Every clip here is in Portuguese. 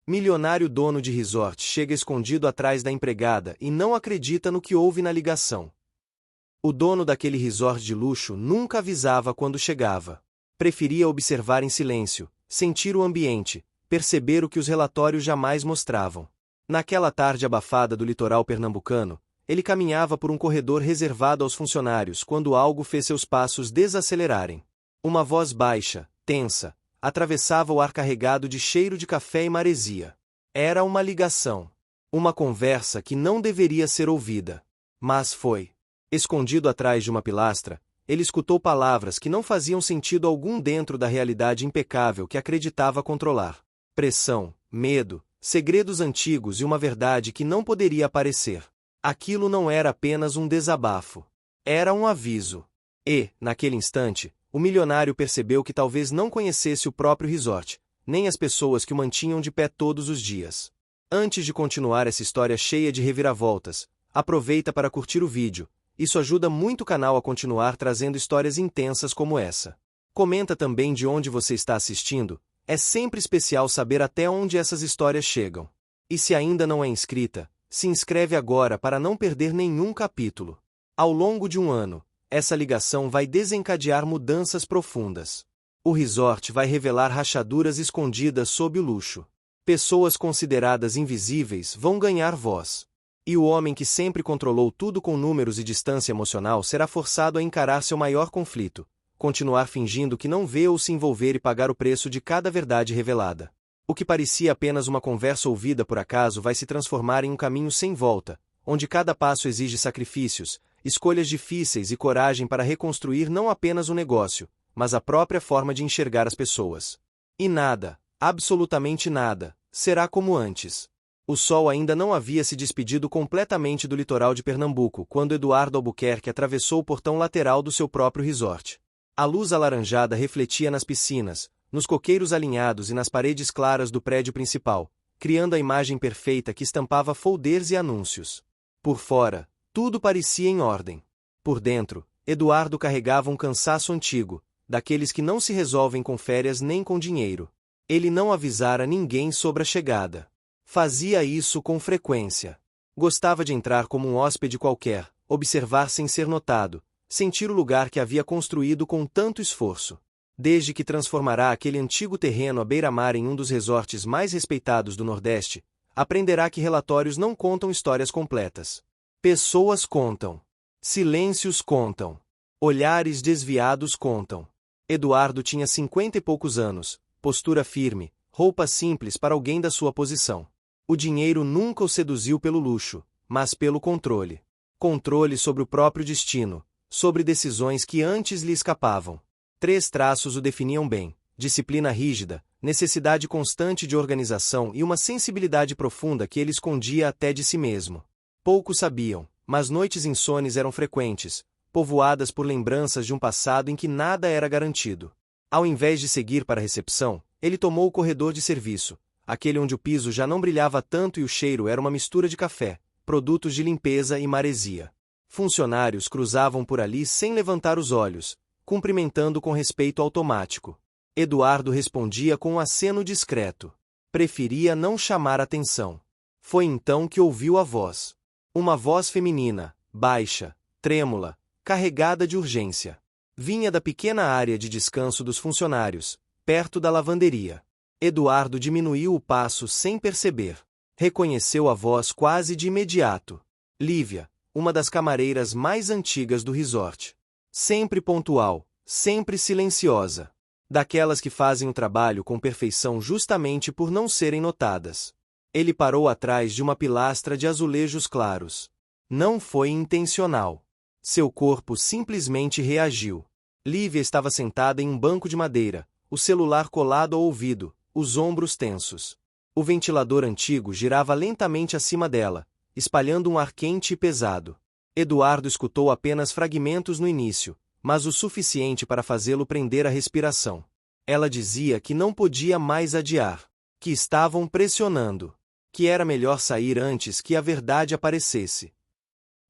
Milionário dono de resort chega escondido atrás da empregada e não acredita no que ouve na ligação. O dono daquele resort de luxo nunca avisava quando chegava. Preferia observar em silêncio, sentir o ambiente, perceber o que os relatórios jamais mostravam. Naquela tarde abafada do litoral pernambucano, ele caminhava por um corredor reservado aos funcionários quando algo fez seus passos desacelerarem. Uma voz baixa, tensa, atravessava o ar carregado de cheiro de café e maresia. Era uma ligação. Uma conversa que não deveria ser ouvida. Mas foi. Escondido atrás de uma pilastra, ele escutou palavras que não faziam sentido algum dentro da realidade impecável que acreditava controlar. Pressão, medo, segredos antigos e uma verdade que não poderia aparecer. Aquilo não era apenas um desabafo. Era um aviso. E, naquele instante, o milionário percebeu que talvez não conhecesse o próprio resort, nem as pessoas que o mantinham de pé todos os dias. Antes de continuar essa história cheia de reviravoltas, aproveita para curtir o vídeo. Isso ajuda muito o canal a continuar trazendo histórias intensas como essa. Comenta também de onde você está assistindo, é sempre especial saber até onde essas histórias chegam. E se ainda não é inscrita, se inscreve agora para não perder nenhum capítulo. Ao longo de um ano, essa ligação vai desencadear mudanças profundas. O resort vai revelar rachaduras escondidas sob o luxo. Pessoas consideradas invisíveis vão ganhar voz. E o homem que sempre controlou tudo com números e distância emocional será forçado a encarar seu maior conflito, continuar fingindo que não vê ou se envolver e pagar o preço de cada verdade revelada. O que parecia apenas uma conversa ouvida por acaso vai se transformar em um caminho sem volta, onde cada passo exige sacrifícios, escolhas difíceis e coragem para reconstruir não apenas o negócio, mas a própria forma de enxergar as pessoas. E nada, absolutamente nada, será como antes. O sol ainda não havia se despedido completamente do litoral de Pernambuco quando Eduardo Albuquerque atravessou o portão lateral do seu próprio resort. A luz alaranjada refletia nas piscinas, nos coqueiros alinhados e nas paredes claras do prédio principal, criando a imagem perfeita que estampava folders e anúncios. Por fora, tudo parecia em ordem. Por dentro, Eduardo carregava um cansaço antigo, daqueles que não se resolvem com férias nem com dinheiro. Ele não avisara ninguém sobre a chegada. Fazia isso com frequência. Gostava de entrar como um hóspede qualquer, observar sem ser notado, sentir o lugar que havia construído com tanto esforço. Desde que transformará aquele antigo terreno à beira-mar em um dos resorts mais respeitados do Nordeste, aprenderá que relatórios não contam histórias completas. Pessoas contam. Silêncios contam. Olhares desviados contam. Eduardo tinha 50 e poucos anos, postura firme, roupa simples para alguém da sua posição. O dinheiro nunca o seduziu pelo luxo, mas pelo controle. Controle sobre o próprio destino, sobre decisões que antes lhe escapavam. 3 traços o definiam bem: disciplina rígida, necessidade constante de organização e uma sensibilidade profunda que ele escondia até de si mesmo. Poucos sabiam, mas noites insones eram frequentes, povoadas por lembranças de um passado em que nada era garantido. Ao invés de seguir para a recepção, ele tomou o corredor de serviço, aquele onde o piso já não brilhava tanto e o cheiro era uma mistura de café, produtos de limpeza e maresia. Funcionários cruzavam por ali sem levantar os olhos, cumprimentando com respeito automático. Eduardo respondia com um aceno discreto. Preferia não chamar atenção. Foi então que ouviu a voz. Uma voz feminina, baixa, trêmula, carregada de urgência. Vinha da pequena área de descanso dos funcionários, perto da lavanderia. Eduardo diminuiu o passo sem perceber. Reconheceu a voz quase de imediato. Lívia, uma das camareiras mais antigas do resort. Sempre pontual, sempre silenciosa. Daquelas que fazem o trabalho com perfeição justamente por não serem notadas. Ele parou atrás de uma pilastra de azulejos claros. Não foi intencional. Seu corpo simplesmente reagiu. Lívia estava sentada em um banco de madeira, o celular colado ao ouvido, os ombros tensos. O ventilador antigo girava lentamente acima dela, espalhando um ar quente e pesado. Eduardo escutou apenas fragmentos no início, mas o suficiente para fazê-lo prender a respiração. Ela dizia que não podia mais adiar, que estavam pressionando, que era melhor sair antes que a verdade aparecesse.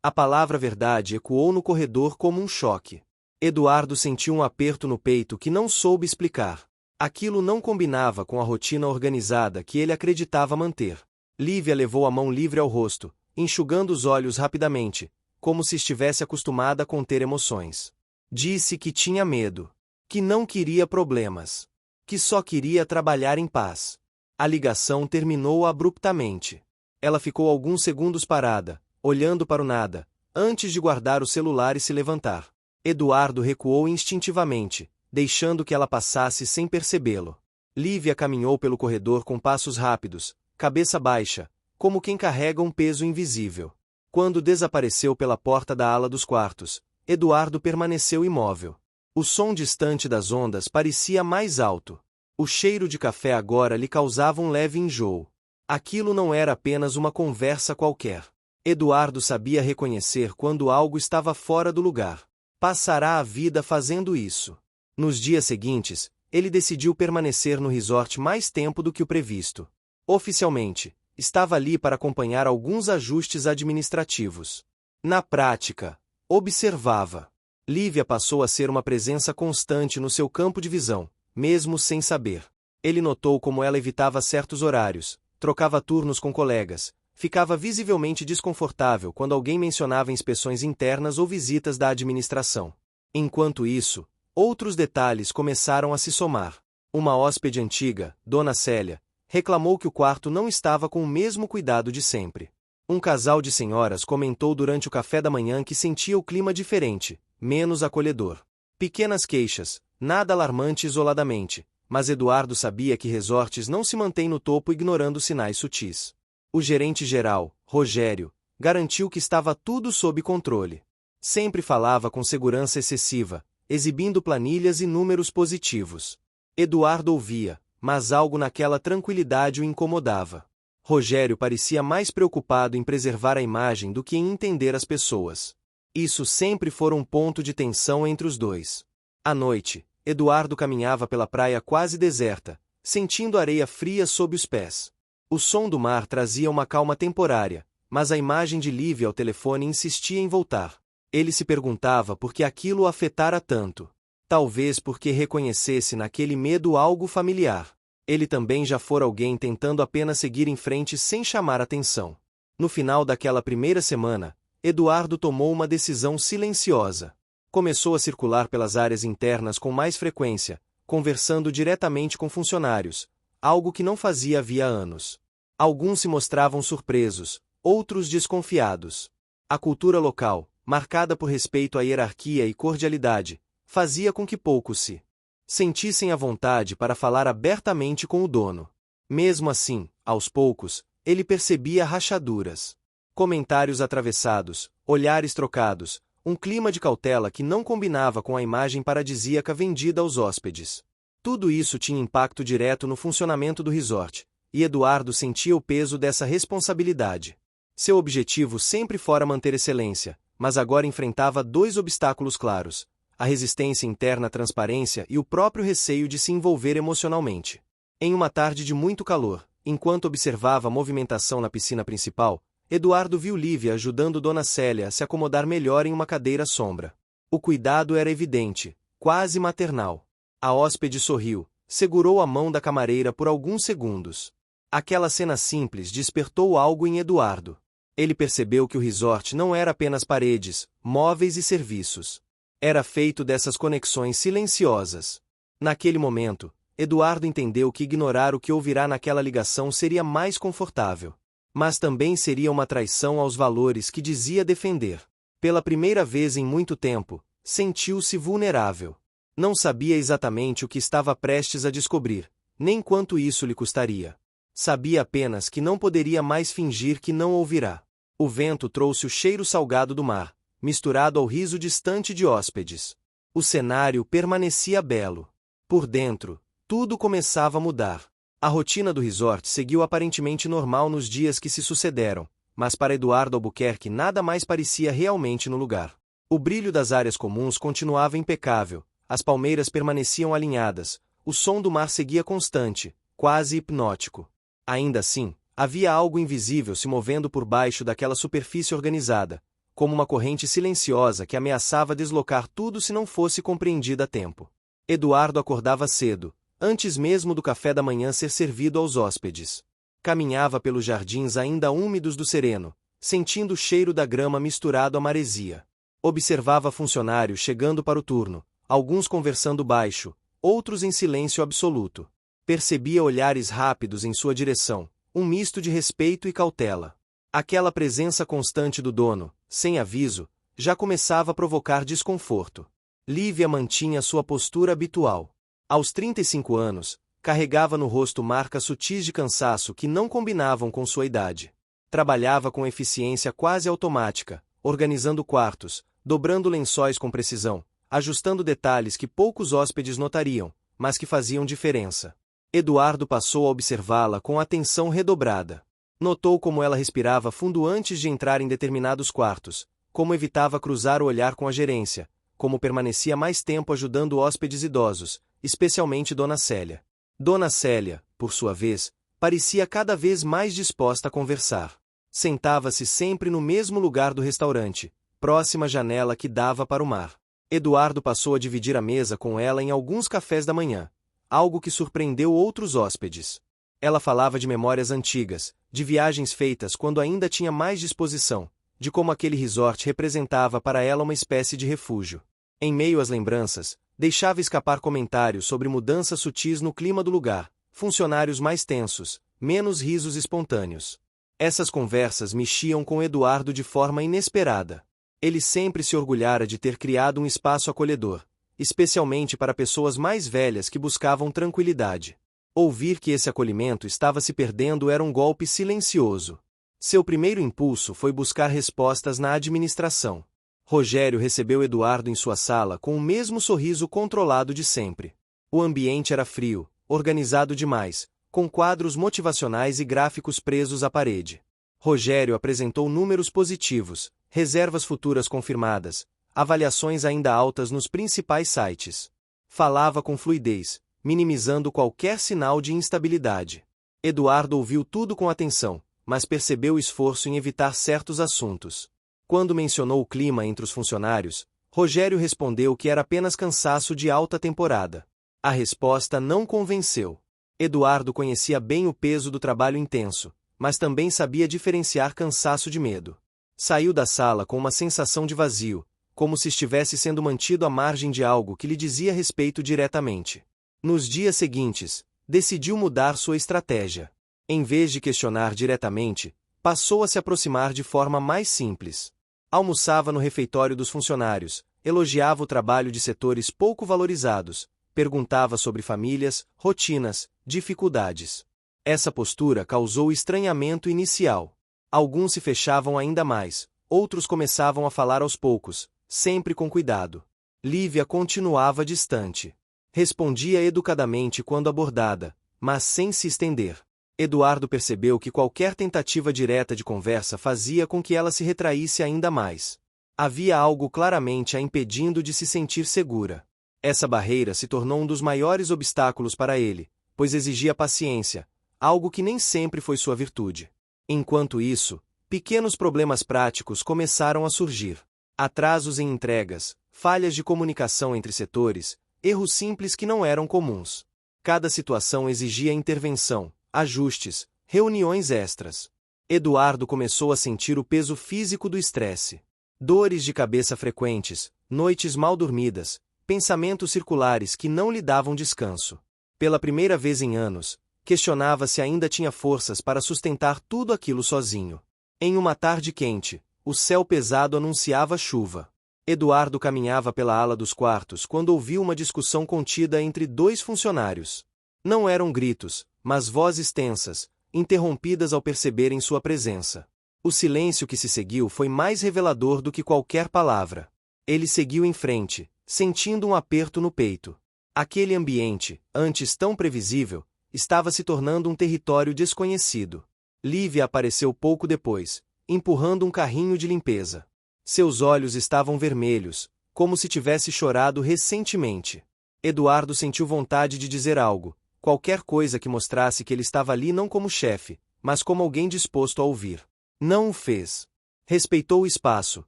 A palavra verdade ecoou no corredor como um choque. Eduardo sentiu um aperto no peito que não soube explicar. Aquilo não combinava com a rotina organizada que ele acreditava manter. Lívia levou a mão livre ao rosto, enxugando os olhos rapidamente, como se estivesse acostumada a conter emoções. Disse que tinha medo, que não queria problemas, que só queria trabalhar em paz. A ligação terminou abruptamente. Ela ficou alguns segundos parada, olhando para o nada, antes de guardar o celular e se levantar. Eduardo recuou instintivamente, deixando que ela passasse sem percebê-lo. Lívia caminhou pelo corredor com passos rápidos, cabeça baixa, como quem carrega um peso invisível. Quando desapareceu pela porta da ala dos quartos, Eduardo permaneceu imóvel. O som distante das ondas parecia mais alto. O cheiro de café agora lhe causava um leve enjoo. Aquilo não era apenas uma conversa qualquer. Eduardo sabia reconhecer quando algo estava fora do lugar. Passará a vida fazendo isso. Nos dias seguintes, ele decidiu permanecer no resort mais tempo do que o previsto. Oficialmente, estava ali para acompanhar alguns ajustes administrativos. Na prática, observava. Lívia passou a ser uma presença constante no seu campo de visão, mesmo sem saber. Ele notou como ela evitava certos horários, trocava turnos com colegas, ficava visivelmente desconfortável quando alguém mencionava inspeções internas ou visitas da administração. Enquanto isso, outros detalhes começaram a se somar. Uma hóspede antiga, Dona Célia, reclamou que o quarto não estava com o mesmo cuidado de sempre. Um casal de senhoras comentou durante o café da manhã que sentia o clima diferente, menos acolhedor. Pequenas queixas, nada alarmante isoladamente, mas Eduardo sabia que resorts não se mantêm no topo ignorando sinais sutis. O gerente-geral, Rogério, garantiu que estava tudo sob controle. Sempre falava com segurança excessiva, exibindo planilhas e números positivos. Eduardo ouvia, mas algo naquela tranquilidade o incomodava. Rogério parecia mais preocupado em preservar a imagem do que em entender as pessoas. Isso sempre fora um ponto de tensão entre os dois. À noite, Eduardo caminhava pela praia quase deserta, sentindo areia fria sob os pés. O som do mar trazia uma calma temporária, mas a imagem de Lívia ao telefone insistia em voltar. Ele se perguntava por que aquilo o afetara tanto. Talvez porque reconhecesse naquele medo algo familiar. Ele também já fora alguém tentando apenas seguir em frente sem chamar atenção. No final daquela primeira semana, Eduardo tomou uma decisão silenciosa. Começou a circular pelas áreas internas com mais frequência, conversando diretamente com funcionários, algo que não fazia havia anos. Alguns se mostravam surpresos, outros desconfiados. A cultura local, marcada por respeito à hierarquia e cordialidade, fazia com que poucos se sentissem à vontade para falar abertamente com o dono. Mesmo assim, aos poucos, ele percebia rachaduras. Comentários atravessados, olhares trocados, um clima de cautela que não combinava com a imagem paradisíaca vendida aos hóspedes. Tudo isso tinha impacto direto no funcionamento do resort, e Eduardo sentia o peso dessa responsabilidade. Seu objetivo sempre fora manter excelência, mas agora enfrentava dois obstáculos claros: a resistência interna à transparência e o próprio receio de se envolver emocionalmente. Em uma tarde de muito calor, enquanto observava a movimentação na piscina principal, Eduardo viu Lívia ajudando Dona Célia a se acomodar melhor em uma cadeira à sombra. O cuidado era evidente, quase maternal. A hóspede sorriu, segurou a mão da camareira por alguns segundos. Aquela cena simples despertou algo em Eduardo. Ele percebeu que o resort não era apenas paredes, móveis e serviços. Era feito dessas conexões silenciosas. Naquele momento, Eduardo entendeu que ignorar o que ouvirá naquela ligação seria mais confortável. Mas também seria uma traição aos valores que dizia defender. Pela primeira vez em muito tempo, sentiu-se vulnerável. Não sabia exatamente o que estava prestes a descobrir, nem quanto isso lhe custaria. Sabia apenas que não poderia mais fingir que não ouvirá. O vento trouxe o cheiro salgado do mar, misturado ao riso distante de hóspedes. O cenário permanecia belo. Por dentro, tudo começava a mudar. A rotina do resort seguiu aparentemente normal nos dias que se sucederam, mas para Eduardo Albuquerque nada mais parecia realmente no lugar. O brilho das áreas comuns continuava impecável, as palmeiras permaneciam alinhadas, o som do mar seguia constante, quase hipnótico. Ainda assim, havia algo invisível se movendo por baixo daquela superfície organizada, como uma corrente silenciosa que ameaçava deslocar tudo se não fosse compreendida a tempo. Eduardo acordava cedo, antes mesmo do café da manhã ser servido aos hóspedes. Caminhava pelos jardins ainda úmidos do sereno, sentindo o cheiro da grama misturado à maresia. Observava funcionários chegando para o turno, alguns conversando baixo, outros em silêncio absoluto. Percebia olhares rápidos em sua direção, um misto de respeito e cautela. Aquela presença constante do dono, sem aviso, já começava a provocar desconforto. Lívia mantinha sua postura habitual. Aos 35 anos, carregava no rosto marcas sutis de cansaço que não combinavam com sua idade. Trabalhava com eficiência quase automática, organizando quartos, dobrando lençóis com precisão, ajustando detalhes que poucos hóspedes notariam, mas que faziam diferença. Eduardo passou a observá-la com atenção redobrada. Notou como ela respirava fundo antes de entrar em determinados quartos, como evitava cruzar o olhar com a gerência, como permanecia mais tempo ajudando hóspedes idosos, especialmente Dona Célia. Dona Célia, por sua vez, parecia cada vez mais disposta a conversar. Sentava-se sempre no mesmo lugar do restaurante, próxima à janela que dava para o mar. Eduardo passou a dividir a mesa com ela em alguns cafés da manhã, algo que surpreendeu outros hóspedes. Ela falava de memórias antigas, de viagens feitas quando ainda tinha mais disposição, de como aquele resort representava para ela uma espécie de refúgio. Em meio às lembranças, deixava escapar comentários sobre mudanças sutis no clima do lugar, funcionários mais tensos, menos risos espontâneos. Essas conversas mexiam com Eduardo de forma inesperada. Ele sempre se orgulhara de ter criado um espaço acolhedor, especialmente para pessoas mais velhas que buscavam tranquilidade. Ouvir que esse acolhimento estava se perdendo era um golpe silencioso. Seu primeiro impulso foi buscar respostas na administração. Rogério recebeu Eduardo em sua sala com o mesmo sorriso controlado de sempre. O ambiente era frio, organizado demais, com quadros motivacionais e gráficos presos à parede. Rogério apresentou números positivos, reservas futuras confirmadas, avaliações ainda altas nos principais sites. Falava com fluidez, minimizando qualquer sinal de instabilidade. Eduardo ouviu tudo com atenção, mas percebeu o esforço em evitar certos assuntos. Quando mencionou o clima entre os funcionários, Rogério respondeu que era apenas cansaço de alta temporada. A resposta não convenceu. Eduardo conhecia bem o peso do trabalho intenso, mas também sabia diferenciar cansaço de medo. Saiu da sala com uma sensação de vazio, como se estivesse sendo mantido à margem de algo que lhe dizia respeito diretamente. Nos dias seguintes, decidiu mudar sua estratégia. Em vez de questionar diretamente, passou a se aproximar de forma mais simples. Almoçava no refeitório dos funcionários, elogiava o trabalho de setores pouco valorizados, perguntava sobre famílias, rotinas, dificuldades. Essa postura causou estranhamento inicial. Alguns se fechavam ainda mais, outros começavam a falar aos poucos, sempre com cuidado. Lívia continuava distante. Respondia educadamente quando abordada, mas sem se estender. Eduardo percebeu que qualquer tentativa direta de conversa fazia com que ela se retraísse ainda mais. Havia algo claramente a impedindo de se sentir segura. Essa barreira se tornou um dos maiores obstáculos para ele, pois exigia paciência, algo que nem sempre foi sua virtude. Enquanto isso, pequenos problemas práticos começaram a surgir. Atrasos em entregas, falhas de comunicação entre setores, erros simples que não eram comuns. Cada situação exigia intervenção, ajustes, reuniões extras. Eduardo começou a sentir o peso físico do estresse. Dores de cabeça frequentes, noites mal dormidas, pensamentos circulares que não lhe davam descanso. Pela primeira vez em anos, questionava se ainda tinha forças para sustentar tudo aquilo sozinho. Em uma tarde quente, o céu pesado anunciava chuva. Eduardo caminhava pela ala dos quartos quando ouviu uma discussão contida entre dois funcionários. Não eram gritos, mas vozes tensas, interrompidas ao perceberem sua presença. O silêncio que se seguiu foi mais revelador do que qualquer palavra. Ele seguiu em frente, sentindo um aperto no peito. Aquele ambiente, antes tão previsível, estava se tornando um território desconhecido. Lívia apareceu pouco depois, empurrando um carrinho de limpeza. Seus olhos estavam vermelhos, como se tivesse chorado recentemente. Eduardo sentiu vontade de dizer algo, qualquer coisa que mostrasse que ele estava ali não como chefe, mas como alguém disposto a ouvir. Não o fez. Respeitou o espaço,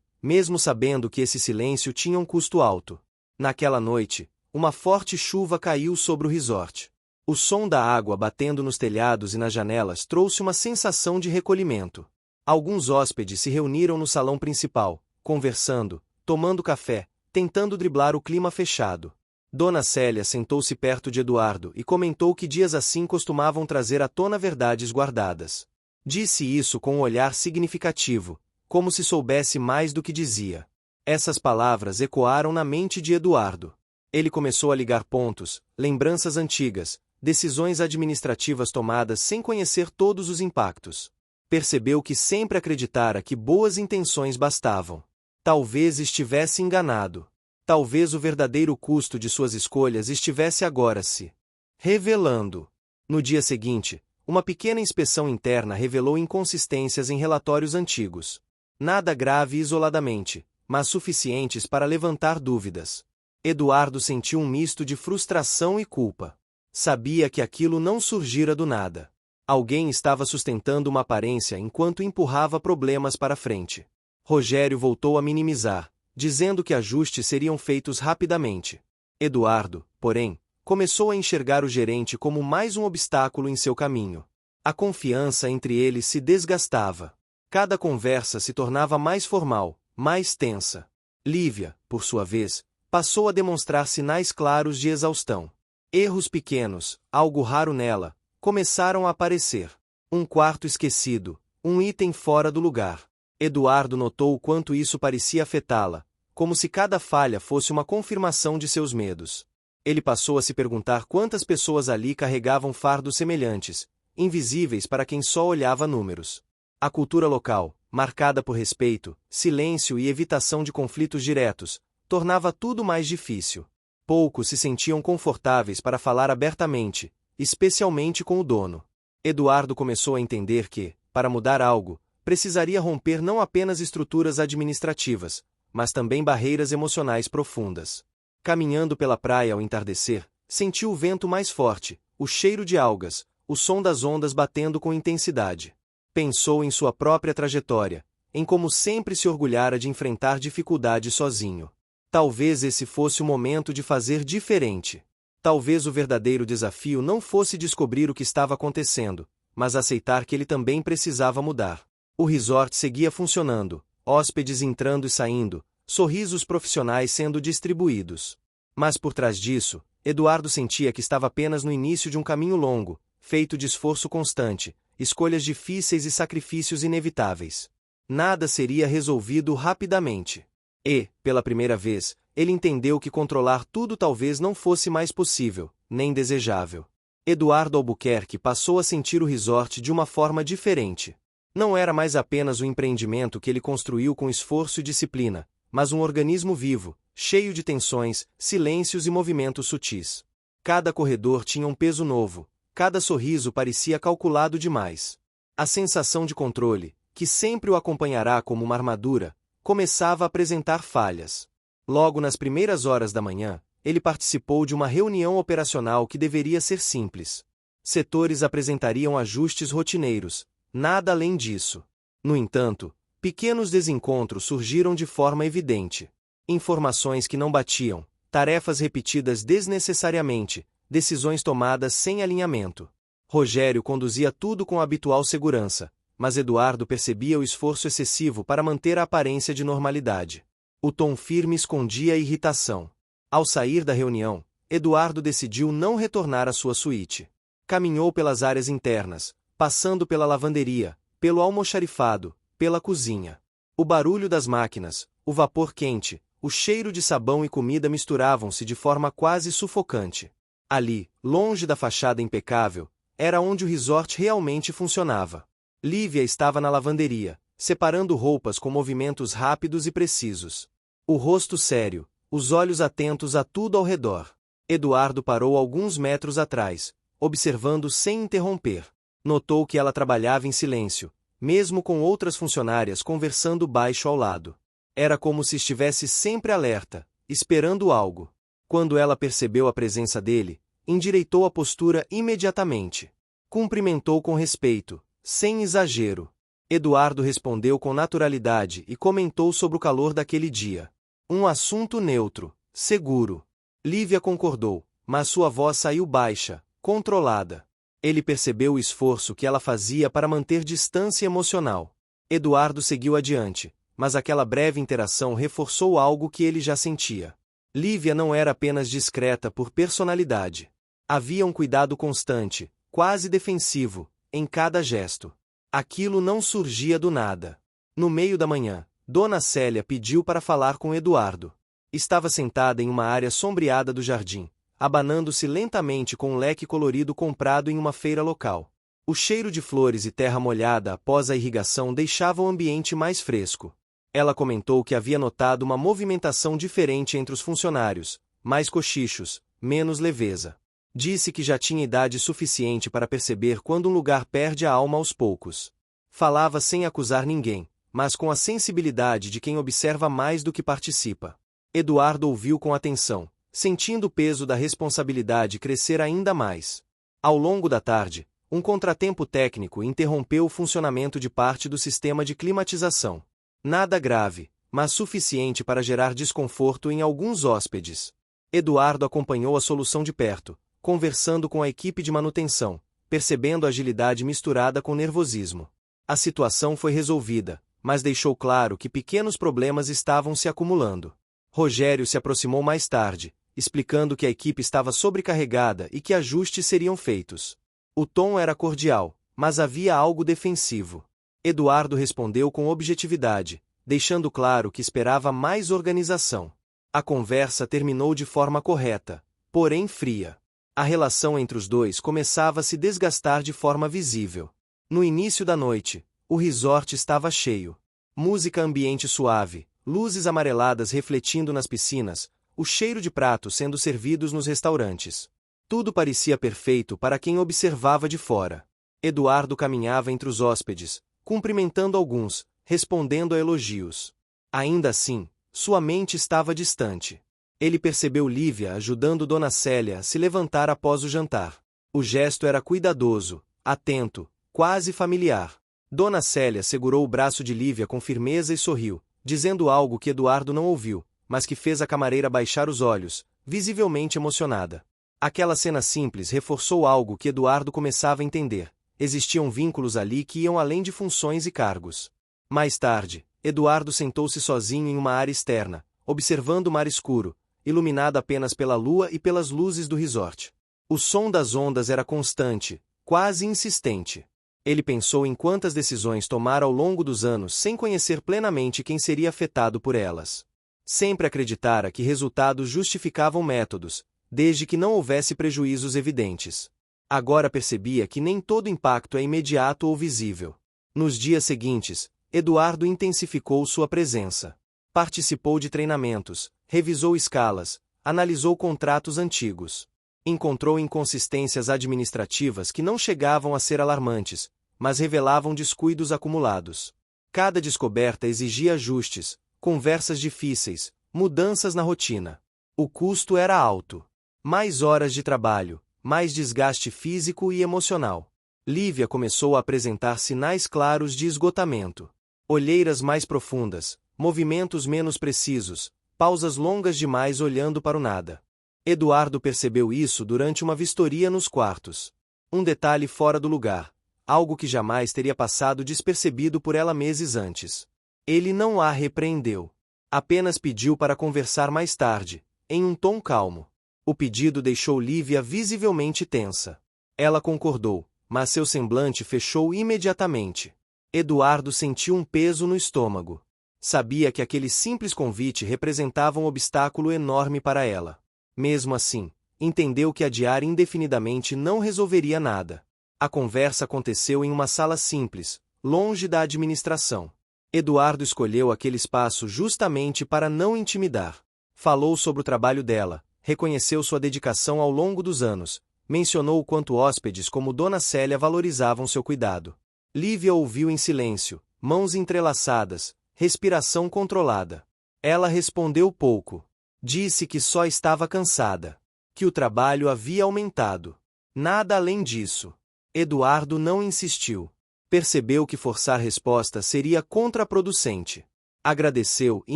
mesmo sabendo que esse silêncio tinha um custo alto. Naquela noite, uma forte chuva caiu sobre o resort. O som da água batendo nos telhados e nas janelas trouxe uma sensação de recolhimento. Alguns hóspedes se reuniram no salão principal, conversando, tomando café, tentando driblar o clima fechado. Dona Célia sentou-se perto de Eduardo e comentou que dias assim costumavam trazer à tona verdades guardadas. Disse isso com um olhar significativo, como se soubesse mais do que dizia. Essas palavras ecoaram na mente de Eduardo. Ele começou a ligar pontos, lembranças antigas, decisões administrativas tomadas sem conhecer todos os impactos. Percebeu que sempre acreditara que boas intenções bastavam. Talvez estivesse enganado. Talvez o verdadeiro custo de suas escolhas estivesse agora se revelando. No dia seguinte, uma pequena inspeção interna revelou inconsistências em relatórios antigos. Nada grave isoladamente, mas suficientes para levantar dúvidas. Eduardo sentiu um misto de frustração e culpa. Sabia que aquilo não surgira do nada. Alguém estava sustentando uma aparência enquanto empurrava problemas para frente. Rogério voltou a minimizar, dizendo que ajustes seriam feitos rapidamente. Eduardo, porém, começou a enxergar o gerente como mais um obstáculo em seu caminho. A confiança entre eles se desgastava. Cada conversa se tornava mais formal, mais tensa. Lívia, por sua vez, passou a demonstrar sinais claros de exaustão. Erros pequenos, algo raro nela, começaram a aparecer. Um quarto esquecido, um item fora do lugar. Eduardo notou o quanto isso parecia afetá-la, como se cada falha fosse uma confirmação de seus medos. Ele passou a se perguntar quantas pessoas ali carregavam fardos semelhantes, invisíveis para quem só olhava números. A cultura local, marcada por respeito, silêncio e evitação de conflitos diretos, tornava tudo mais difícil. Poucos se sentiam confortáveis para falar abertamente, especialmente com o dono. Eduardo começou a entender que, para mudar algo, precisaria romper não apenas estruturas administrativas, mas também barreiras emocionais profundas. Caminhando pela praia ao entardecer, sentiu o vento mais forte, o cheiro de algas, o som das ondas batendo com intensidade. Pensou em sua própria trajetória, em como sempre se orgulhara de enfrentar dificuldades sozinho. Talvez esse fosse o momento de fazer diferente. Talvez o verdadeiro desafio não fosse descobrir o que estava acontecendo, mas aceitar que ele também precisava mudar. O resort seguia funcionando, hóspedes entrando e saindo, sorrisos profissionais sendo distribuídos. Mas por trás disso, Eduardo sentia que estava apenas no início de um caminho longo, feito de esforço constante, escolhas difíceis e sacrifícios inevitáveis. Nada seria resolvido rapidamente. E, pela primeira vez, ele entendeu que controlar tudo talvez não fosse mais possível, nem desejável. Eduardo Albuquerque passou a sentir o resort de uma forma diferente. Não era mais apenas o empreendimento que ele construiu com esforço e disciplina, mas um organismo vivo, cheio de tensões, silêncios e movimentos sutis. Cada corredor tinha um peso novo, cada sorriso parecia calculado demais. A sensação de controle, que sempre o acompanhará como uma armadura, começava a apresentar falhas. Logo nas primeiras horas da manhã, ele participou de uma reunião operacional que deveria ser simples. Setores apresentariam ajustes rotineiros, nada além disso. No entanto, pequenos desencontros surgiram de forma evidente. Informações que não batiam, tarefas repetidas desnecessariamente, decisões tomadas sem alinhamento. Rogério conduzia tudo com a habitual segurança, mas Eduardo percebia o esforço excessivo para manter a aparência de normalidade. O tom firme escondia a irritação. Ao sair da reunião, Eduardo decidiu não retornar à sua suíte. Caminhou pelas áreas internas, passando pela lavanderia, pelo almoxarifado, pela cozinha. O barulho das máquinas, o vapor quente, o cheiro de sabão e comida misturavam-se de forma quase sufocante. Ali, longe da fachada impecável, era onde o resort realmente funcionava. Lívia estava na lavanderia, separando roupas com movimentos rápidos e precisos. O rosto sério, os olhos atentos a tudo ao redor. Eduardo parou alguns metros atrás, observando sem interromper. Notou que ela trabalhava em silêncio, mesmo com outras funcionárias conversando baixo ao lado. Era como se estivesse sempre alerta, esperando algo. Quando ela percebeu a presença dele, endireitou a postura imediatamente. Cumprimentou com respeito, sem exagero. Eduardo respondeu com naturalidade e comentou sobre o calor daquele dia. Um assunto neutro, seguro. Lívia concordou, mas sua voz saiu baixa, controlada. Ele percebeu o esforço que ela fazia para manter distância emocional. Eduardo seguiu adiante, mas aquela breve interação reforçou algo que ele já sentia. Lívia não era apenas discreta por personalidade. Havia um cuidado constante, quase defensivo, em cada gesto. Aquilo não surgia do nada. No meio da manhã, Dona Célia pediu para falar com Eduardo. Estava sentada em uma área sombreada do jardim, abanando-se lentamente com um leque colorido comprado em uma feira local. O cheiro de flores e terra molhada após a irrigação deixava o ambiente mais fresco. Ela comentou que havia notado uma movimentação diferente entre os funcionários, mais cochichos, menos leveza. Disse que já tinha idade suficiente para perceber quando um lugar perde a alma aos poucos. Falava sem acusar ninguém, mas com a sensibilidade de quem observa mais do que participa. Eduardo ouviu com atenção, sentindo o peso da responsabilidade crescer ainda mais. Ao longo da tarde, um contratempo técnico interrompeu o funcionamento de parte do sistema de climatização. Nada grave, mas suficiente para gerar desconforto em alguns hóspedes. Eduardo acompanhou a solução de perto, conversando com a equipe de manutenção, percebendo agilidade misturada com nervosismo. A situação foi resolvida, mas deixou claro que pequenos problemas estavam se acumulando. Rogério se aproximou mais tarde, explicando que a equipe estava sobrecarregada e que ajustes seriam feitos. O tom era cordial, mas havia algo defensivo. Eduardo respondeu com objetividade, deixando claro que esperava mais organização. A conversa terminou de forma correta, porém fria. A relação entre os dois começava a se desgastar de forma visível. No início da noite, o resort estava cheio. Música ambiente suave, luzes amareladas refletindo nas piscinas, o cheiro de pratos sendo servidos nos restaurantes. Tudo parecia perfeito para quem observava de fora. Eduardo caminhava entre os hóspedes, cumprimentando alguns, respondendo a elogios. Ainda assim, sua mente estava distante. Ele percebeu Lívia ajudando Dona Célia a se levantar após o jantar. O gesto era cuidadoso, atento, quase familiar. Dona Célia segurou o braço de Lívia com firmeza e sorriu, dizendo algo que Eduardo não ouviu, mas que fez a camareira baixar os olhos, visivelmente emocionada. Aquela cena simples reforçou algo que Eduardo começava a entender. Existiam vínculos ali que iam além de funções e cargos. Mais tarde, Eduardo sentou-se sozinho em uma área externa, observando o mar escuro, iluminado apenas pela lua e pelas luzes do resort. O som das ondas era constante, quase insistente. Ele pensou em quantas decisões tomara ao longo dos anos sem conhecer plenamente quem seria afetado por elas. Sempre acreditara que resultados justificavam métodos, desde que não houvesse prejuízos evidentes. Agora percebia que nem todo impacto é imediato ou visível. Nos dias seguintes, Eduardo intensificou sua presença. Participou de treinamentos, revisou escalas, analisou contratos antigos. Encontrou inconsistências administrativas que não chegavam a ser alarmantes, mas revelavam descuidos acumulados. Cada descoberta exigia ajustes, conversas difíceis, mudanças na rotina. O custo era alto. Mais horas de trabalho, mais desgaste físico e emocional. Lívia começou a apresentar sinais claros de esgotamento. Olheiras mais profundas, movimentos menos precisos, pausas longas demais olhando para o nada. Eduardo percebeu isso durante uma vistoria nos quartos. Um detalhe fora do lugar, algo que jamais teria passado despercebido por ela meses antes. Ele não a repreendeu. Apenas pediu para conversar mais tarde, em um tom calmo. O pedido deixou Lívia visivelmente tensa. Ela concordou, mas seu semblante fechou imediatamente. Eduardo sentiu um peso no estômago. Sabia que aquele simples convite representava um obstáculo enorme para ela. Mesmo assim, entendeu que adiar indefinidamente não resolveria nada. A conversa aconteceu em uma sala simples, longe da administração. Eduardo escolheu aquele espaço justamente para não intimidar. Falou sobre o trabalho dela, reconheceu sua dedicação ao longo dos anos, mencionou o quanto hóspedes como Dona Célia valorizavam seu cuidado. Lívia ouviu em silêncio, mãos entrelaçadas, respiração controlada. Ela respondeu pouco. Disse que só estava cansada. Que o trabalho havia aumentado. Nada além disso. Eduardo não insistiu. Percebeu que forçar resposta seria contraproducente. Agradeceu e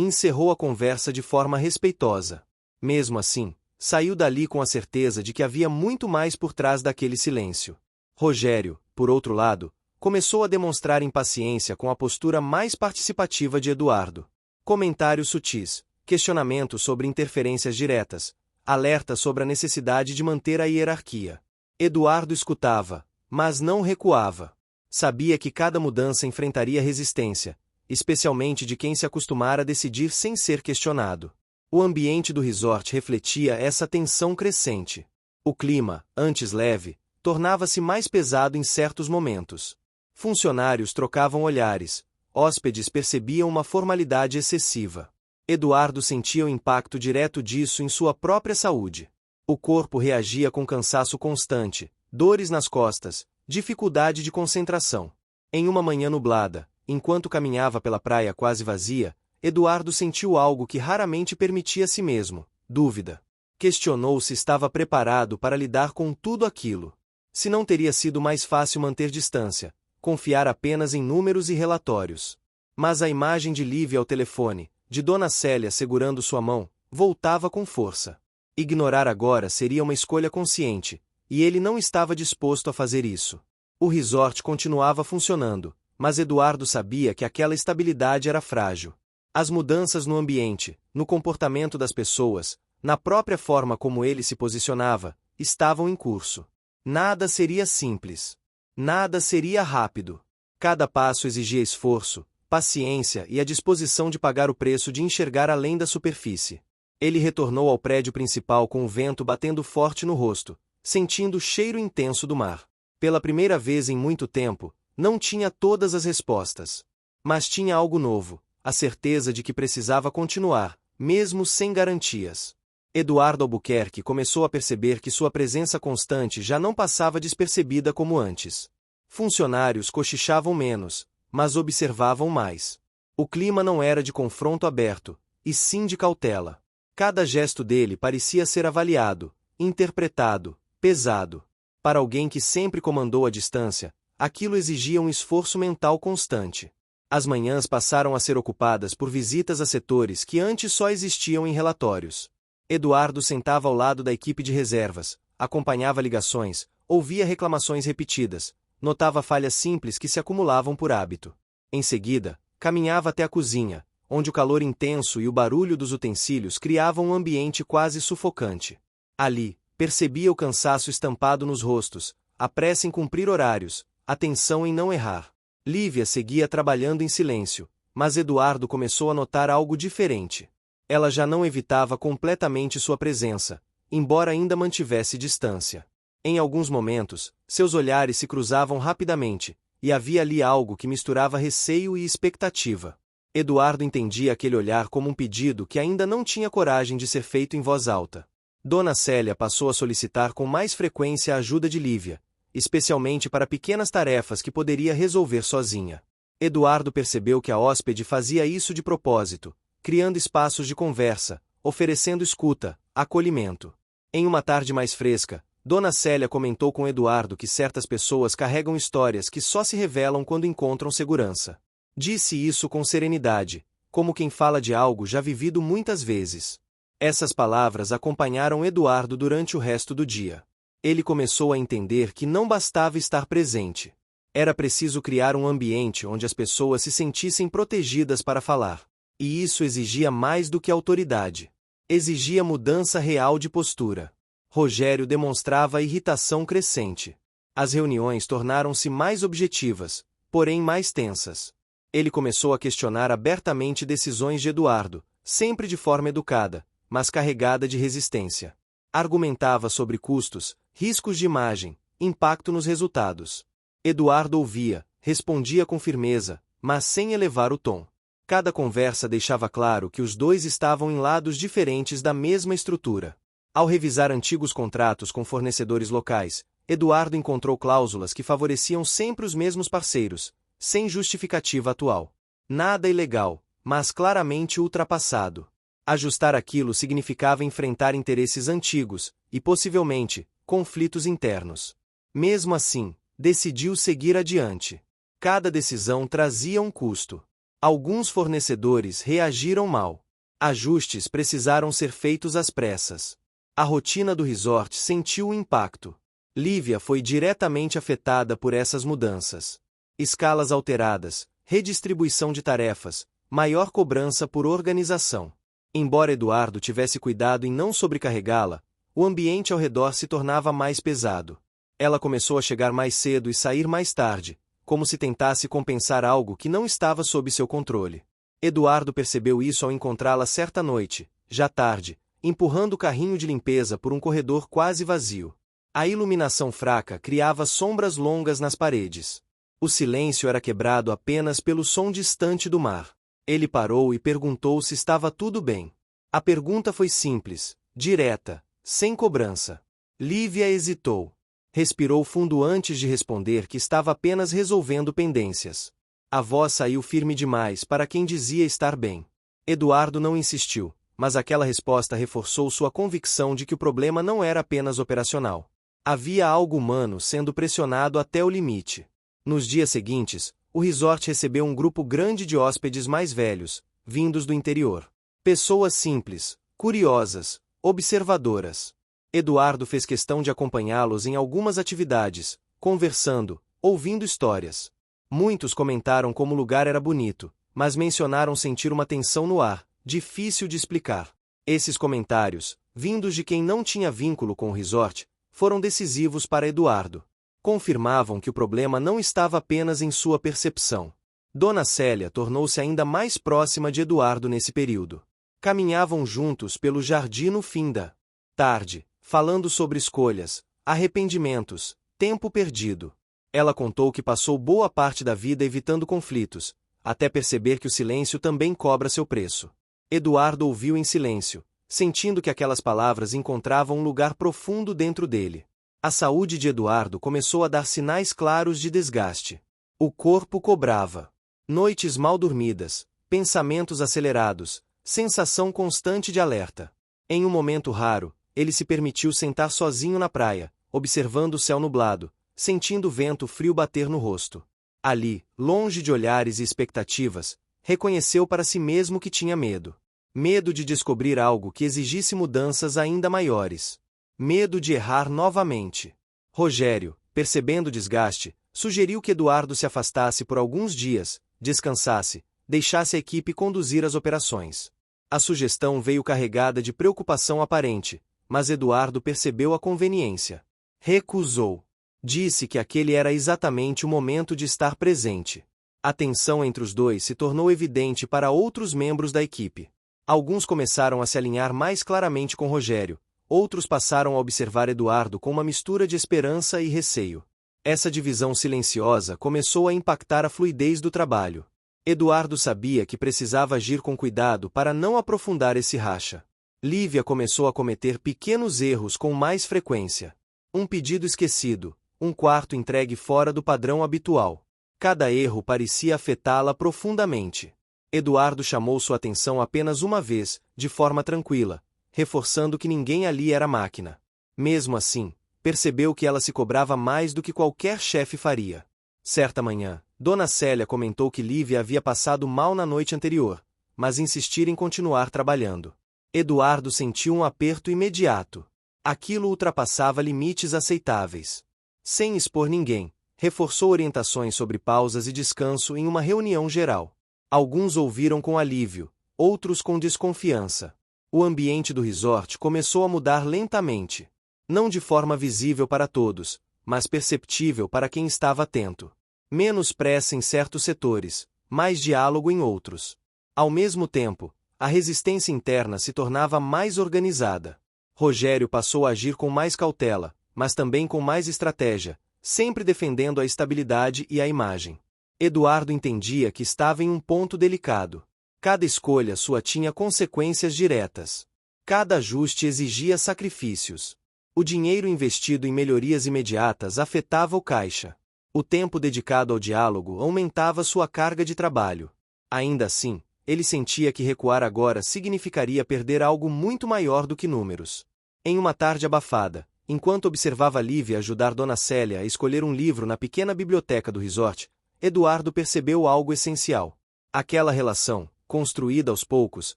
encerrou a conversa de forma respeitosa. Mesmo assim, Saiu dali com a certeza de que havia muito mais por trás daquele silêncio. Rogério, por outro lado, começou a demonstrar impaciência com a postura mais participativa de Eduardo. Comentários sutis, questionamentos sobre interferências diretas, alerta sobre a necessidade de manter a hierarquia. Eduardo escutava, mas não recuava. Sabia que cada mudança enfrentaria resistência, especialmente de quem se acostumara a decidir sem ser questionado. O ambiente do resort refletia essa tensão crescente. O clima, antes leve, tornava-se mais pesado em certos momentos. Funcionários trocavam olhares, hóspedes percebiam uma formalidade excessiva. Eduardo sentia o impacto direto disso em sua própria saúde. O corpo reagia com cansaço constante, dores nas costas, dificuldade de concentração. Em uma manhã nublada, enquanto caminhava pela praia quase vazia, Eduardo sentiu algo que raramente permitia a si mesmo: dúvida. Questionou se estava preparado para lidar com tudo aquilo. Se não teria sido mais fácil manter distância, confiar apenas em números e relatórios. Mas a imagem de Lívia ao telefone, de Dona Célia segurando sua mão, voltava com força. Ignorar agora seria uma escolha consciente, e ele não estava disposto a fazer isso. O resort continuava funcionando, mas Eduardo sabia que aquela estabilidade era frágil. As mudanças no ambiente, no comportamento das pessoas, na própria forma como ele se posicionava, estavam em curso. Nada seria simples. Nada seria rápido. Cada passo exigia esforço, paciência e a disposição de pagar o preço de enxergar além da superfície. Ele retornou ao prédio principal com o vento batendo forte no rosto, sentindo o cheiro intenso do mar. Pela primeira vez em muito tempo, não tinha todas as respostas. Mas tinha algo novo. A certeza de que precisava continuar, mesmo sem garantias. Eduardo Albuquerque começou a perceber que sua presença constante já não passava despercebida como antes. Funcionários cochichavam menos, mas observavam mais. O clima não era de confronto aberto, e sim de cautela. Cada gesto dele parecia ser avaliado, interpretado, pesado. Para alguém que sempre comandou à distância, aquilo exigia um esforço mental constante. As manhãs passaram a ser ocupadas por visitas a setores que antes só existiam em relatórios. Eduardo sentava ao lado da equipe de reservas, acompanhava ligações, ouvia reclamações repetidas, notava falhas simples que se acumulavam por hábito. Em seguida, caminhava até a cozinha, onde o calor intenso e o barulho dos utensílios criavam um ambiente quase sufocante. Ali, percebia o cansaço estampado nos rostos, a pressa em cumprir horários, a tensão em não errar. Lívia seguia trabalhando em silêncio, mas Eduardo começou a notar algo diferente. Ela já não evitava completamente sua presença, embora ainda mantivesse distância. Em alguns momentos, seus olhares se cruzavam rapidamente, e havia ali algo que misturava receio e expectativa. Eduardo entendia aquele olhar como um pedido que ainda não tinha coragem de ser feito em voz alta. Dona Célia passou a solicitar com mais frequência a ajuda de Lívia, especialmente para pequenas tarefas que poderia resolver sozinha. Eduardo percebeu que a hóspede fazia isso de propósito, criando espaços de conversa, oferecendo escuta, acolhimento. Em uma tarde mais fresca, Dona Célia comentou com Eduardo que certas pessoas carregam histórias que só se revelam quando encontram segurança. Disse isso com serenidade, como quem fala de algo já vivido muitas vezes. Essas palavras acompanharam Eduardo durante o resto do dia. Ele começou a entender que não bastava estar presente. Era preciso criar um ambiente onde as pessoas se sentissem protegidas para falar. E isso exigia mais do que autoridade. Exigia mudança real de postura. Rogério demonstrava irritação crescente. As reuniões tornaram-se mais objetivas, porém mais tensas. Ele começou a questionar abertamente decisões de Eduardo, sempre de forma educada, mas carregada de resistência. Argumentava sobre custos, riscos de imagem, impacto nos resultados. Eduardo ouvia, respondia com firmeza, mas sem elevar o tom. Cada conversa deixava claro que os dois estavam em lados diferentes da mesma estrutura. Ao revisar antigos contratos com fornecedores locais, Eduardo encontrou cláusulas que favoreciam sempre os mesmos parceiros, sem justificativa atual. Nada ilegal, mas claramente ultrapassado. Ajustar aquilo significava enfrentar interesses antigos e, possivelmente, conflitos internos. Mesmo assim, decidiu seguir adiante. Cada decisão trazia um custo. Alguns fornecedores reagiram mal. Ajustes precisaram ser feitos às pressas. A rotina do resort sentiu o impacto. Lívia foi diretamente afetada por essas mudanças. Escalas alteradas, redistribuição de tarefas, maior cobrança por organização. Embora Eduardo tivesse cuidado em não sobrecarregá-la, o ambiente ao redor se tornava mais pesado. Ela começou a chegar mais cedo e sair mais tarde, como se tentasse compensar algo que não estava sob seu controle. Eduardo percebeu isso ao encontrá-la certa noite, já tarde, empurrando o carrinho de limpeza por um corredor quase vazio. A iluminação fraca criava sombras longas nas paredes. O silêncio era quebrado apenas pelo som distante do mar. Ele parou e perguntou se estava tudo bem. A pergunta foi simples, direta, sem cobrança. Lívia hesitou. Respirou fundo antes de responder que estava apenas resolvendo pendências. A voz saiu firme demais para quem dizia estar bem. Eduardo não insistiu, mas aquela resposta reforçou sua convicção de que o problema não era apenas operacional. Havia algo humano sendo pressionado até o limite. Nos dias seguintes, o resort recebeu um grupo grande de hóspedes mais velhos, vindos do interior. Pessoas simples, curiosas, observadoras. Eduardo fez questão de acompanhá-los em algumas atividades, conversando, ouvindo histórias. Muitos comentaram como o lugar era bonito, mas mencionaram sentir uma tensão no ar, difícil de explicar. Esses comentários, vindos de quem não tinha vínculo com o resort, foram decisivos para Eduardo. Confirmavam que o problema não estava apenas em sua percepção. Dona Célia tornou-se ainda mais próxima de Eduardo nesse período. Caminhavam juntos pelo jardim no fim da tarde, falando sobre escolhas, arrependimentos, tempo perdido. Ela contou que passou boa parte da vida evitando conflitos, até perceber que o silêncio também cobra seu preço. Eduardo ouviu em silêncio, sentindo que aquelas palavras encontravam um lugar profundo dentro dele. A saúde de Eduardo começou a dar sinais claros de desgaste. O corpo cobrava. Noites mal dormidas, pensamentos acelerados, sensação constante de alerta. Em um momento raro, ele se permitiu sentar sozinho na praia, observando o céu nublado, sentindo o vento frio bater no rosto. Ali, longe de olhares e expectativas, reconheceu para si mesmo que tinha medo. Medo de descobrir algo que exigisse mudanças ainda maiores. Medo de errar novamente. Rogério, percebendo o desgaste, sugeriu que Eduardo se afastasse por alguns dias, descansasse, deixasse a equipe conduzir as operações. A sugestão veio carregada de preocupação aparente, mas Eduardo percebeu a conveniência. Recusou. Disse que aquele era exatamente o momento de estar presente. A tensão entre os dois se tornou evidente para outros membros da equipe. Alguns começaram a se alinhar mais claramente com Rogério, outros passaram a observar Eduardo com uma mistura de esperança e receio. Essa divisão silenciosa começou a impactar a fluidez do trabalho. Eduardo sabia que precisava agir com cuidado para não aprofundar esse racha. Lívia começou a cometer pequenos erros com mais frequência. Um pedido esquecido, um quarto entregue fora do padrão habitual. Cada erro parecia afetá-la profundamente. Eduardo chamou sua atenção apenas uma vez, de forma tranquila, reforçando que ninguém ali era máquina. Mesmo assim, percebeu que ela se cobrava mais do que qualquer chefe faria. Certa manhã, Dona Célia comentou que Lívia havia passado mal na noite anterior, mas insistir em continuar trabalhando. Eduardo sentiu um aperto imediato. Aquilo ultrapassava limites aceitáveis. Sem expor ninguém, reforçou orientações sobre pausas e descanso em uma reunião geral. Alguns ouviram com alívio, outros com desconfiança. O ambiente do resort começou a mudar lentamente. Não de forma visível para todos, mas perceptível para quem estava atento. Menos pressa em certos setores, mais diálogo em outros. Ao mesmo tempo, a resistência interna se tornava mais organizada. Rogério passou a agir com mais cautela, mas também com mais estratégia, sempre defendendo a estabilidade e a imagem. Eduardo entendia que estava em um ponto delicado. Cada escolha sua tinha consequências diretas. Cada ajuste exigia sacrifícios. O dinheiro investido em melhorias imediatas afetava o caixa. O tempo dedicado ao diálogo aumentava sua carga de trabalho. Ainda assim, ele sentia que recuar agora significaria perder algo muito maior do que números. Em uma tarde abafada, enquanto observava Lívia ajudar Dona Célia a escolher um livro na pequena biblioteca do resort, Eduardo percebeu algo essencial. Aquela relação, construída aos poucos,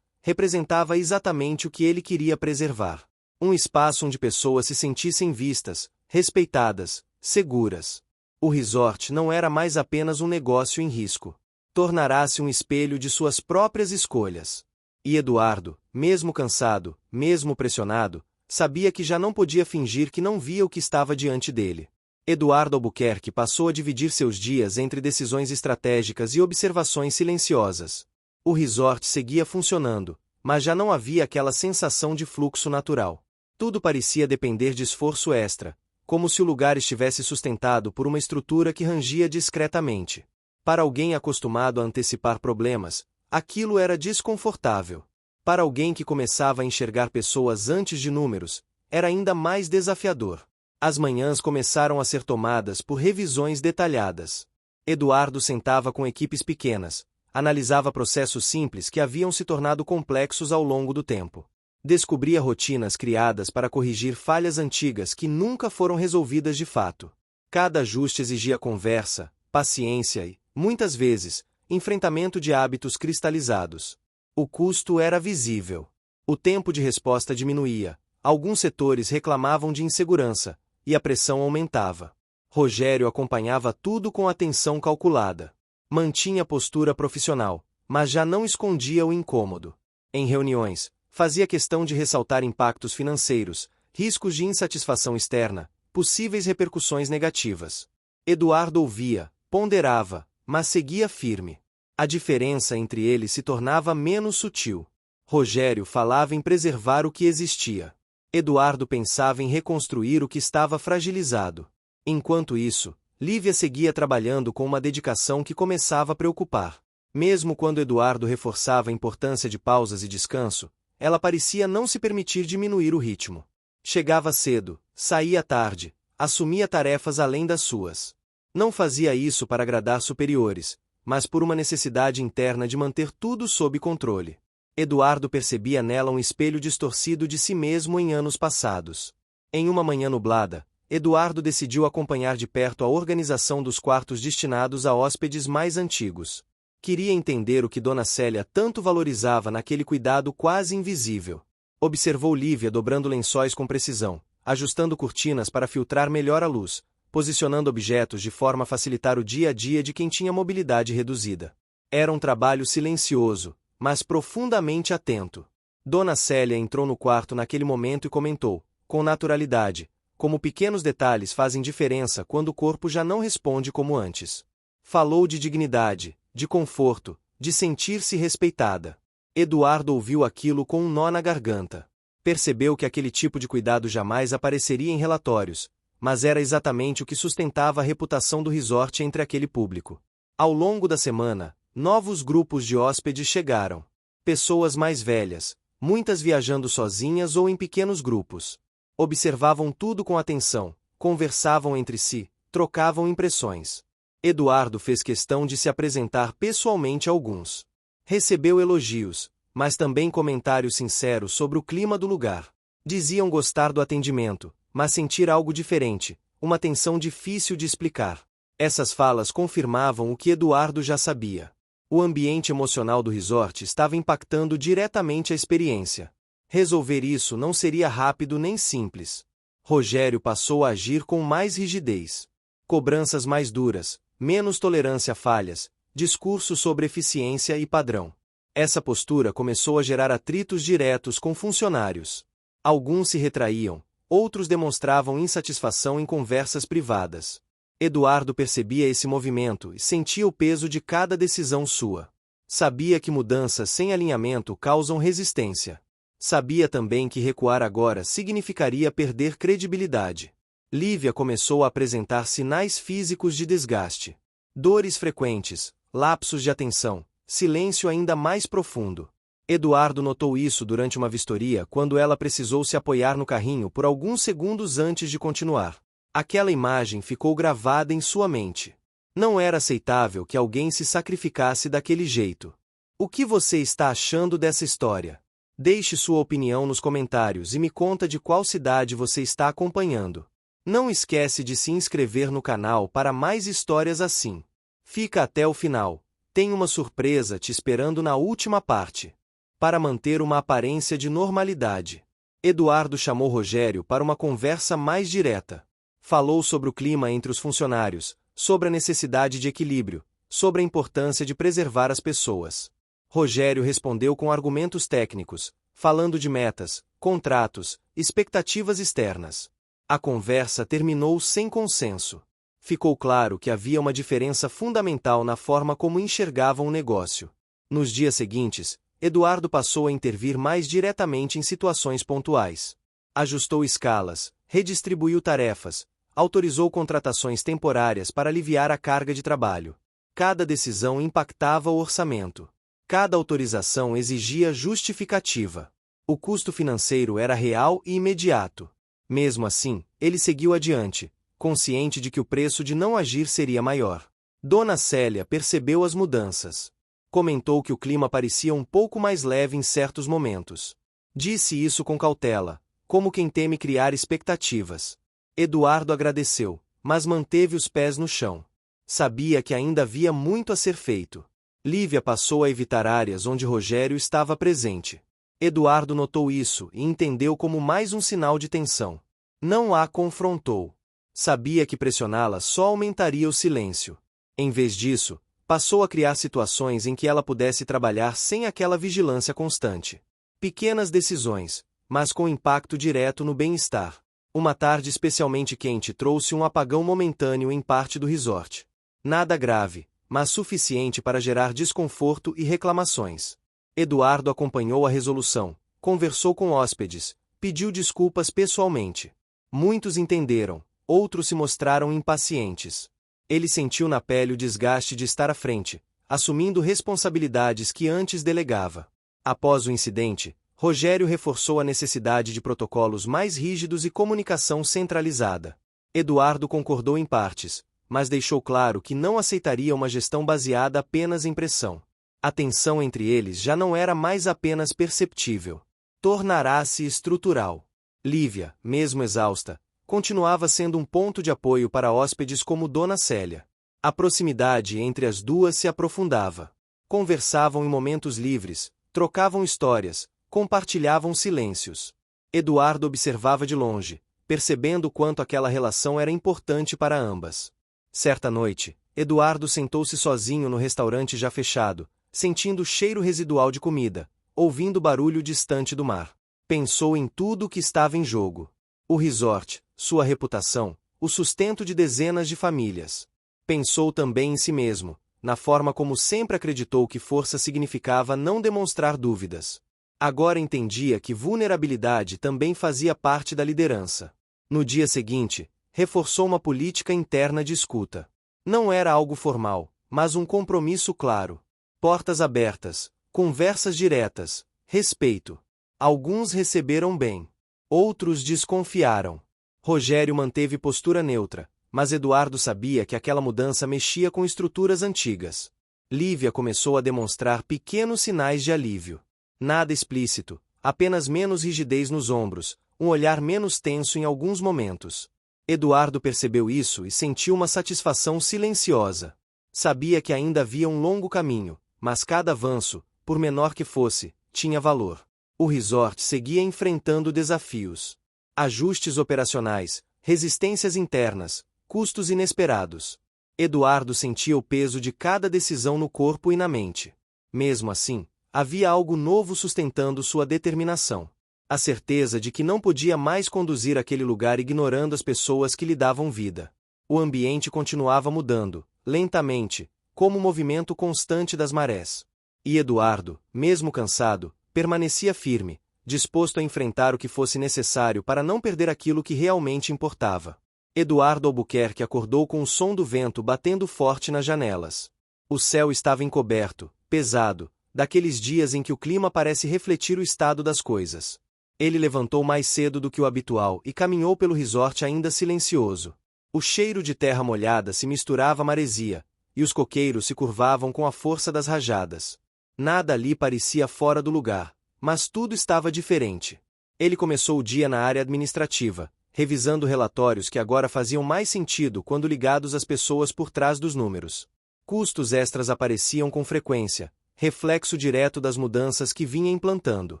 representava exatamente o que ele queria preservar. Um espaço onde pessoas se sentissem vistas, respeitadas, seguras. O resort não era mais apenas um negócio em risco. Tornará-se um espelho de suas próprias escolhas. E Eduardo, mesmo cansado, mesmo pressionado, sabia que já não podia fingir que não via o que estava diante dele. Eduardo Albuquerque passou a dividir seus dias entre decisões estratégicas e observações silenciosas. O resort seguia funcionando, mas já não havia aquela sensação de fluxo natural. Tudo parecia depender de esforço extra, como se o lugar estivesse sustentado por uma estrutura que rangia discretamente. Para alguém acostumado a antecipar problemas, aquilo era desconfortável. Para alguém que começava a enxergar pessoas antes de números, era ainda mais desafiador. As manhãs começaram a ser tomadas por revisões detalhadas. Eduardo sentava com equipes pequenas, analisava processos simples que haviam se tornado complexos ao longo do tempo. Descobria rotinas criadas para corrigir falhas antigas que nunca foram resolvidas de fato. Cada ajuste exigia conversa, paciência e, muitas vezes, enfrentamento de hábitos cristalizados. O custo era visível. O tempo de resposta diminuía, alguns setores reclamavam de insegurança, e a pressão aumentava. Rogério acompanhava tudo com atenção calculada. Mantinha postura profissional, mas já não escondia o incômodo. Em reuniões, fazia questão de ressaltar impactos financeiros, riscos de insatisfação externa, possíveis repercussões negativas. Eduardo ouvia, ponderava, mas seguia firme. A diferença entre eles se tornava menos sutil. Rogério falava em preservar o que existia. Eduardo pensava em reconstruir o que estava fragilizado. Enquanto isso, Lívia seguia trabalhando com uma dedicação que começava a preocupar. Mesmo quando Eduardo reforçava a importância de pausas e descanso, ela parecia não se permitir diminuir o ritmo. Chegava cedo, saía tarde, assumia tarefas além das suas. Não fazia isso para agradar superiores, mas por uma necessidade interna de manter tudo sob controle. Eduardo percebia nela um espelho distorcido de si mesmo em anos passados. Em uma manhã nublada, Eduardo decidiu acompanhar de perto a organização dos quartos destinados a hóspedes mais antigos. Queria entender o que Dona Célia tanto valorizava naquele cuidado quase invisível. Observou Lívia dobrando lençóis com precisão, ajustando cortinas para filtrar melhor a luz, posicionando objetos de forma a facilitar o dia a dia de quem tinha mobilidade reduzida. Era um trabalho silencioso, mas profundamente atento. Dona Célia entrou no quarto naquele momento e comentou, com naturalidade, como pequenos detalhes fazem diferença quando o corpo já não responde como antes. Falou de dignidade, de conforto, de sentir-se respeitada. Eduardo ouviu aquilo com um nó na garganta. Percebeu que aquele tipo de cuidado jamais apareceria em relatórios, mas era exatamente o que sustentava a reputação do resort entre aquele público. Ao longo da semana, novos grupos de hóspedes chegaram. Pessoas mais velhas, muitas viajando sozinhas ou em pequenos grupos. Observavam tudo com atenção, conversavam entre si, trocavam impressões. Eduardo fez questão de se apresentar pessoalmente a alguns. Recebeu elogios, mas também comentários sinceros sobre o clima do lugar. Diziam gostar do atendimento, mas sentir algo diferente, uma tensão difícil de explicar. Essas falas confirmavam o que Eduardo já sabia. O ambiente emocional do resort estava impactando diretamente a experiência. Resolver isso não seria rápido nem simples. Rogério passou a agir com mais rigidez. Cobranças mais duras, menos tolerância a falhas, discurso sobre eficiência e padrão. Essa postura começou a gerar atritos diretos com funcionários. Alguns se retraíam, outros demonstravam insatisfação em conversas privadas. Eduardo percebia esse movimento e sentia o peso de cada decisão sua. Sabia que mudanças sem alinhamento causam resistência. Sabia também que recuar agora significaria perder credibilidade. Lívia começou a apresentar sinais físicos de desgaste. Dores frequentes, lapsos de atenção, silêncio ainda mais profundo. Eduardo notou isso durante uma vistoria quando ela precisou se apoiar no carrinho por alguns segundos antes de continuar. Aquela imagem ficou gravada em sua mente. Não era aceitável que alguém se sacrificasse daquele jeito. O que você está achando dessa história? Deixe sua opinião nos comentários e me conta de qual cidade você está acompanhando. Não esquece de se inscrever no canal para mais histórias assim. Fica até o final. Tem uma surpresa te esperando na última parte. Para manter uma aparência de normalidade. Eduardo chamou Rogério para uma conversa mais direta. Falou sobre o clima entre os funcionários, sobre a necessidade de equilíbrio, sobre a importância de preservar as pessoas. Rogério respondeu com argumentos técnicos, falando de metas, contratos, expectativas externas. A conversa terminou sem consenso. Ficou claro que havia uma diferença fundamental na forma como enxergavam o negócio. Nos dias seguintes, Eduardo passou a intervir mais diretamente em situações pontuais. Ajustou escalas, redistribuiu tarefas, autorizou contratações temporárias para aliviar a carga de trabalho. Cada decisão impactava o orçamento. Cada autorização exigia justificativa. O custo financeiro era real e imediato. Mesmo assim, ele seguiu adiante, consciente de que o preço de não agir seria maior. Dona Célia percebeu as mudanças. Comentou que o clima parecia um pouco mais leve em certos momentos. Disse isso com cautela, como quem teme criar expectativas. Eduardo agradeceu, mas manteve os pés no chão. Sabia que ainda havia muito a ser feito. Lívia passou a evitar áreas onde Rogério estava presente. Eduardo notou isso e entendeu como mais um sinal de tensão. Não a confrontou. Sabia que pressioná-la só aumentaria o silêncio. Em vez disso, passou a criar situações em que ela pudesse trabalhar sem aquela vigilância constante. Pequenas decisões, mas com impacto direto no bem-estar. Uma tarde especialmente quente trouxe um apagão momentâneo em parte do resort. Nada grave, mas suficiente para gerar desconforto e reclamações. Eduardo acompanhou a resolução, conversou com hóspedes, pediu desculpas pessoalmente. Muitos entenderam, outros se mostraram impacientes. Ele sentiu na pele o desgaste de estar à frente, assumindo responsabilidades que antes delegava. Após o incidente, Rogério reforçou a necessidade de protocolos mais rígidos e comunicação centralizada. Eduardo concordou em partes, mas deixou claro que não aceitaria uma gestão baseada apenas em pressão. A tensão entre eles já não era mais apenas perceptível. Tornará-se estrutural. Lívia, mesmo exausta, continuava sendo um ponto de apoio para hóspedes como Dona Célia. A proximidade entre as duas se aprofundava. Conversavam em momentos livres, trocavam histórias, compartilhavam silêncios. Eduardo observava de longe, percebendo quanto aquela relação era importante para ambas. Certa noite, Eduardo sentou-se sozinho no restaurante já fechado, sentindo o cheiro residual de comida, ouvindo o barulho distante do mar. Pensou em tudo o que estava em jogo. O resort, sua reputação, o sustento de dezenas de famílias. Pensou também em si mesmo, na forma como sempre acreditou que força significava não demonstrar dúvidas. Agora entendia que vulnerabilidade também fazia parte da liderança. No dia seguinte, reforçou uma política interna de escuta. Não era algo formal, mas um compromisso claro. Portas abertas, conversas diretas, respeito. Alguns receberam bem. Outros desconfiaram. Rogério manteve postura neutra, mas Eduardo sabia que aquela mudança mexia com estruturas antigas. Lívia começou a demonstrar pequenos sinais de alívio. Nada explícito, apenas menos rigidez nos ombros, um olhar menos tenso em alguns momentos. Eduardo percebeu isso e sentiu uma satisfação silenciosa. Sabia que ainda havia um longo caminho, mas cada avanço, por menor que fosse, tinha valor. O resort seguia enfrentando desafios. Ajustes operacionais, resistências internas, custos inesperados. Eduardo sentia o peso de cada decisão no corpo e na mente. Mesmo assim, havia algo novo sustentando sua determinação. A certeza de que não podia mais conduzir aquele lugar ignorando as pessoas que lhe davam vida. O ambiente continuava mudando, lentamente, como o movimento constante das marés. E Eduardo, mesmo cansado, permanecia firme, disposto a enfrentar o que fosse necessário para não perder aquilo que realmente importava. Eduardo Albuquerque acordou com o som do vento batendo forte nas janelas. O céu estava encoberto, pesado, daqueles dias em que o clima parece refletir o estado das coisas. Ele levantou mais cedo do que o habitual e caminhou pelo resort ainda silencioso. O cheiro de terra molhada se misturava à maresia, e os coqueiros se curvavam com a força das rajadas. Nada ali parecia fora do lugar, mas tudo estava diferente. Ele começou o dia na área administrativa, revisando relatórios que agora faziam mais sentido quando ligados às pessoas por trás dos números. Custos extras apareciam com frequência, reflexo direto das mudanças que vinha implantando.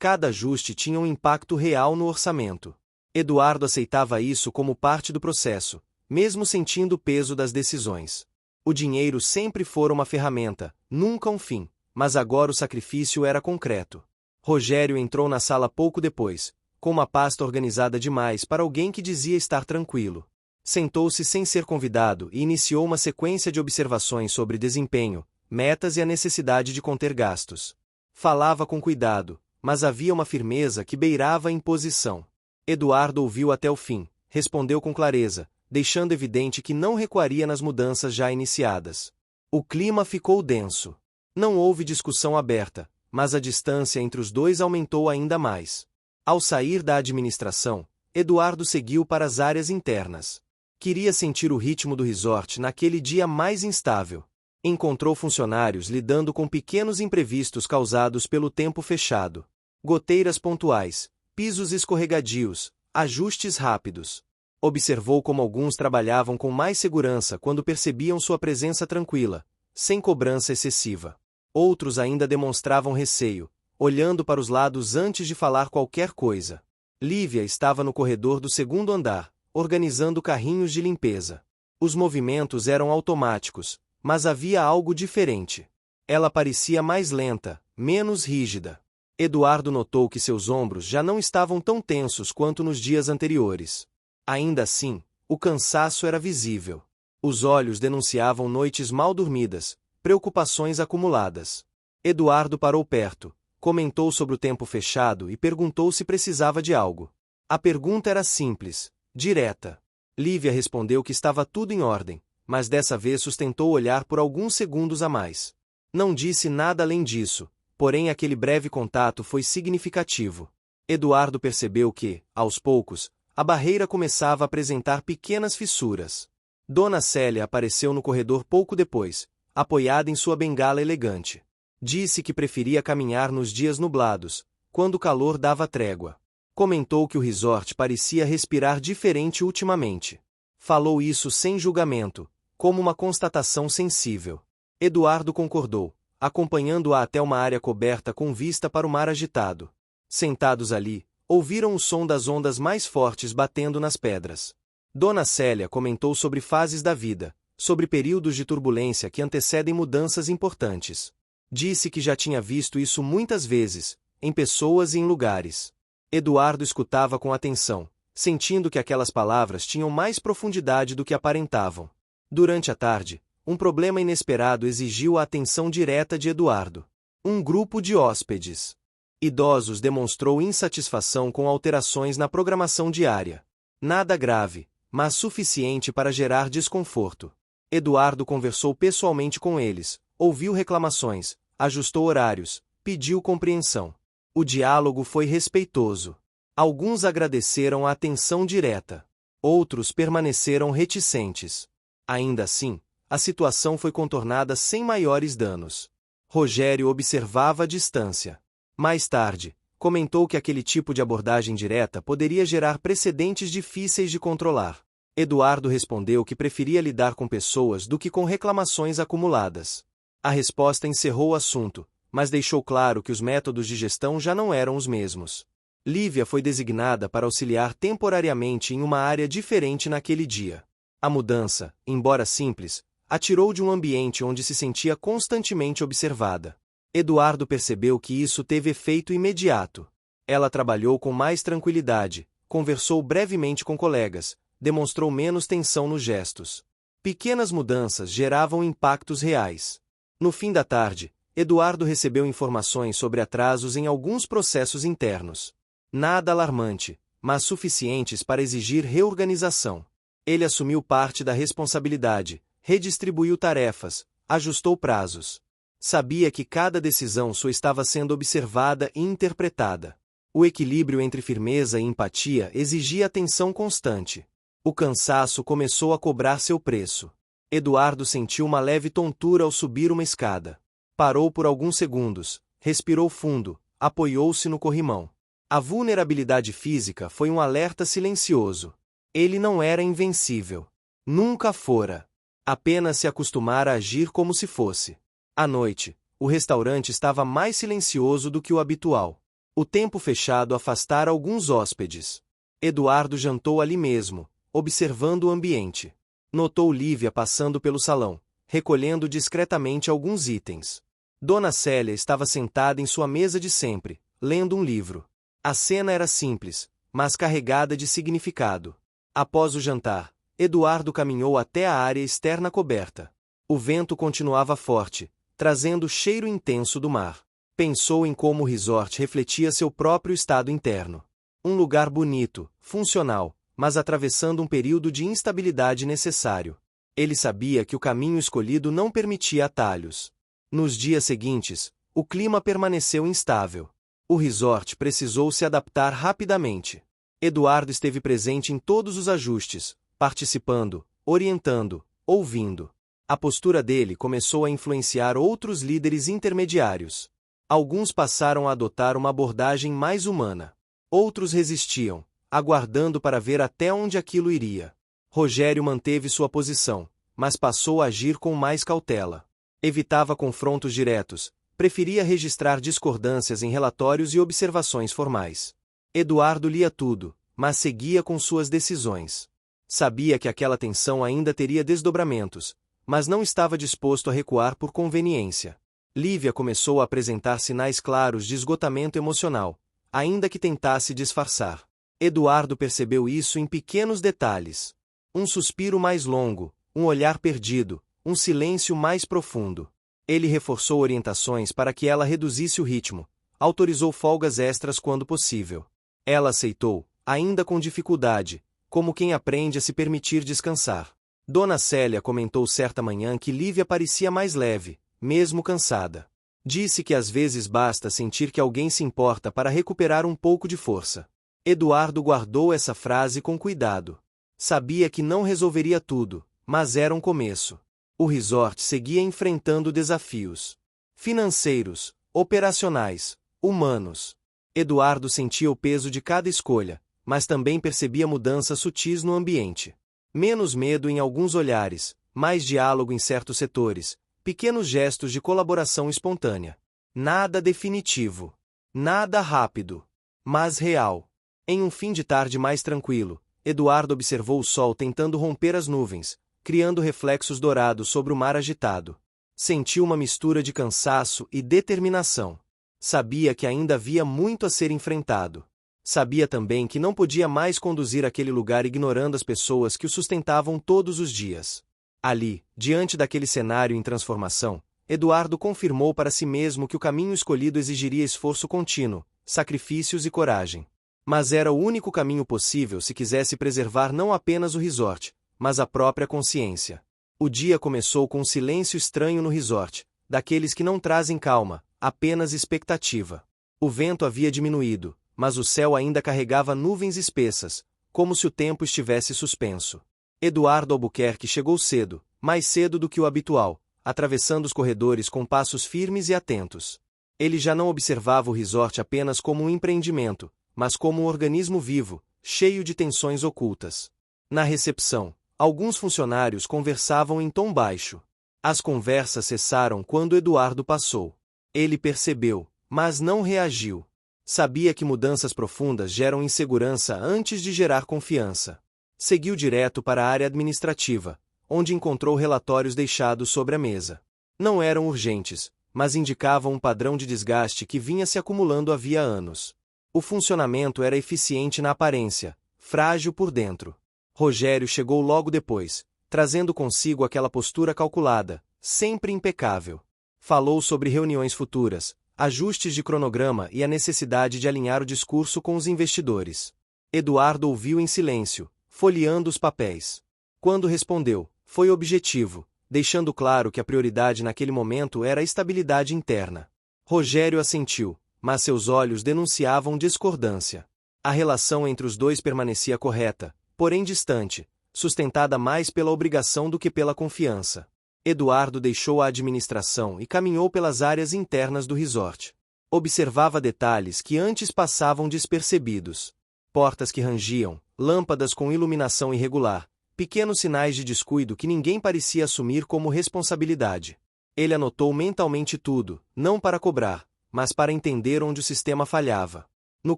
Cada ajuste tinha um impacto real no orçamento. Eduardo aceitava isso como parte do processo, mesmo sentindo o peso das decisões. O dinheiro sempre fora uma ferramenta, nunca um fim, mas agora o sacrifício era concreto. Rogério entrou na sala pouco depois, com uma pasta organizada demais para alguém que dizia estar tranquilo. Sentou-se sem ser convidado e iniciou uma sequência de observações sobre desempenho, metas e a necessidade de conter gastos. Falava com cuidado, mas havia uma firmeza que beirava a imposição. Eduardo ouviu até o fim, respondeu com clareza, deixando evidente que não recuaria nas mudanças já iniciadas. O clima ficou denso. Não houve discussão aberta, mas a distância entre os dois aumentou ainda mais. Ao sair da administração, Eduardo seguiu para as áreas internas. Queria sentir o ritmo do resort naquele dia mais instável. Encontrou funcionários lidando com pequenos imprevistos causados pelo tempo fechado. Goteiras pontuais, pisos escorregadios, ajustes rápidos. Observou como alguns trabalhavam com mais segurança quando percebiam sua presença tranquila, sem cobrança excessiva. Outros ainda demonstravam receio, olhando para os lados antes de falar qualquer coisa. Lívia estava no corredor do segundo andar, organizando carrinhos de limpeza. Os movimentos eram automáticos, mas havia algo diferente. Ela parecia mais lenta, menos rígida. Eduardo notou que seus ombros já não estavam tão tensos quanto nos dias anteriores. Ainda assim, o cansaço era visível. Os olhos denunciavam noites mal dormidas, preocupações acumuladas. Eduardo parou perto, comentou sobre o tempo fechado e perguntou se precisava de algo. A pergunta era simples, direta. Lívia respondeu que estava tudo em ordem, mas dessa vez sustentou olhar por alguns segundos a mais. Não disse nada além disso, porém aquele breve contato foi significativo. Eduardo percebeu que, aos poucos, a barreira começava a apresentar pequenas fissuras. Dona Célia apareceu no corredor pouco depois, apoiada em sua bengala elegante. Disse que preferia caminhar nos dias nublados, quando o calor dava trégua. Comentou que o resort parecia respirar diferente ultimamente. Falou isso sem julgamento, como uma constatação sensível. Eduardo concordou, acompanhando-a até uma área coberta com vista para o mar agitado. Sentados ali, ouviram o som das ondas mais fortes batendo nas pedras. Dona Célia comentou sobre fases da vida, sobre períodos de turbulência que antecedem mudanças importantes. Disse que já tinha visto isso muitas vezes, em pessoas e em lugares. Eduardo escutava com atenção, sentindo que aquelas palavras tinham mais profundidade do que aparentavam. Durante a tarde, um problema inesperado exigiu a atenção direta de Eduardo. Um grupo de hóspedes idosos demonstrou insatisfação com alterações na programação diária. Nada grave, mas suficiente para gerar desconforto. Eduardo conversou pessoalmente com eles, ouviu reclamações, ajustou horários, pediu compreensão. O diálogo foi respeitoso. Alguns agradeceram a atenção direta. Outros permaneceram reticentes. Ainda assim, a situação foi contornada sem maiores danos. Rogério observava à distância. Mais tarde, comentou que aquele tipo de abordagem direta poderia gerar precedentes difíceis de controlar. Eduardo respondeu que preferia lidar com pessoas do que com reclamações acumuladas. A resposta encerrou o assunto, mas deixou claro que os métodos de gestão já não eram os mesmos. Lívia foi designada para auxiliar temporariamente em uma área diferente naquele dia. A mudança, embora simples, a tirou de um ambiente onde se sentia constantemente observada. Eduardo percebeu que isso teve efeito imediato. Ela trabalhou com mais tranquilidade, conversou brevemente com colegas, demonstrou menos tensão nos gestos. Pequenas mudanças geravam impactos reais. No fim da tarde, Eduardo recebeu informações sobre atrasos em alguns processos internos. Nada alarmante, mas suficientes para exigir reorganização. Ele assumiu parte da responsabilidade, redistribuiu tarefas, ajustou prazos. Sabia que cada decisão sua estava sendo observada e interpretada. O equilíbrio entre firmeza e empatia exigia atenção constante. O cansaço começou a cobrar seu preço. Eduardo sentiu uma leve tontura ao subir uma escada. Parou por alguns segundos, respirou fundo, apoiou-se no corrimão. A vulnerabilidade física foi um alerta silencioso. Ele não era invencível. Nunca fora. Apenas se acostumara a agir como se fosse. À noite, o restaurante estava mais silencioso do que o habitual. O tempo fechado afastara alguns hóspedes. Eduardo jantou ali mesmo, observando o ambiente. Notou Lívia passando pelo salão, recolhendo discretamente alguns itens. Dona Célia estava sentada em sua mesa de sempre, lendo um livro. A cena era simples, mas carregada de significado. Após o jantar, Eduardo caminhou até a área externa coberta. O vento continuava forte, trazendo o cheiro intenso do mar. Pensou em como o resort refletia seu próprio estado interno. Um lugar bonito, funcional, mas atravessando um período de instabilidade necessário. Ele sabia que o caminho escolhido não permitia atalhos. Nos dias seguintes, o clima permaneceu instável. O resort precisou se adaptar rapidamente. Eduardo esteve presente em todos os ajustes, participando, orientando, ouvindo. A postura dele começou a influenciar outros líderes intermediários. Alguns passaram a adotar uma abordagem mais humana. Outros resistiam, aguardando para ver até onde aquilo iria. Rogério manteve sua posição, mas passou a agir com mais cautela. Evitava confrontos diretos, preferia registrar discordâncias em relatórios e observações formais. Eduardo lia tudo, mas seguia com suas decisões. Sabia que aquela tensão ainda teria desdobramentos, mas não estava disposto a recuar por conveniência. Lívia começou a apresentar sinais claros de esgotamento emocional, ainda que tentasse disfarçar. Eduardo percebeu isso em pequenos detalhes. Um suspiro mais longo, um olhar perdido, um silêncio mais profundo. Ele reforçou orientações para que ela reduzisse o ritmo, autorizou folgas extras quando possível. Ela aceitou, ainda com dificuldade, como quem aprende a se permitir descansar. Dona Célia comentou certa manhã que Lívia parecia mais leve, mesmo cansada. Disse que às vezes basta sentir que alguém se importa para recuperar um pouco de força. Eduardo guardou essa frase com cuidado. Sabia que não resolveria tudo, mas era um começo. O resort seguia enfrentando desafios financeiros, operacionais, humanos. Eduardo sentia o peso de cada escolha, mas também percebia mudanças sutis no ambiente. Menos medo em alguns olhares, mais diálogo em certos setores, pequenos gestos de colaboração espontânea. Nada definitivo. Nada rápido. Mas real. Em um fim de tarde mais tranquilo, Eduardo observou o sol tentando romper as nuvens, criando reflexos dourados sobre o mar agitado. Sentiu uma mistura de cansaço e determinação. Sabia que ainda havia muito a ser enfrentado. Sabia também que não podia mais conduzir aquele lugar ignorando as pessoas que o sustentavam todos os dias. Ali, diante daquele cenário em transformação, Eduardo confirmou para si mesmo que o caminho escolhido exigiria esforço contínuo, sacrifícios e coragem. Mas era o único caminho possível se quisesse preservar não apenas o resort, mas a própria consciência. O dia começou com um silêncio estranho no resort, daqueles que não trazem calma, apenas expectativa. O vento havia diminuído, mas o céu ainda carregava nuvens espessas, como se o tempo estivesse suspenso. Eduardo Albuquerque chegou cedo, mais cedo do que o habitual, atravessando os corredores com passos firmes e atentos. Ele já não observava o resort apenas como um empreendimento, mas como um organismo vivo, cheio de tensões ocultas. Na recepção, alguns funcionários conversavam em tom baixo. As conversas cessaram quando Eduardo passou. Ele percebeu, mas não reagiu. Sabia que mudanças profundas geram insegurança antes de gerar confiança. Seguiu direto para a área administrativa, onde encontrou relatórios deixados sobre a mesa. Não eram urgentes, mas indicavam um padrão de desgaste que vinha se acumulando havia anos. O funcionamento era eficiente na aparência, frágil por dentro. Rogério chegou logo depois, trazendo consigo aquela postura calculada, sempre impecável. Falou sobre reuniões futuras, ajustes de cronograma e a necessidade de alinhar o discurso com os investidores. Eduardo ouviu em silêncio, folheando os papéis. Quando respondeu, foi objetivo, deixando claro que a prioridade naquele momento era a estabilidade interna. Rogério assentiu, mas seus olhos denunciavam discordância. A relação entre os dois permanecia correta, porém distante, sustentada mais pela obrigação do que pela confiança. Eduardo deixou a administração e caminhou pelas áreas internas do resort. Observava detalhes que antes passavam despercebidos. Portas que rangiam, lâmpadas com iluminação irregular, pequenos sinais de descuido que ninguém parecia assumir como responsabilidade. Ele anotou mentalmente tudo, não para cobrar, mas para entender onde o sistema falhava. No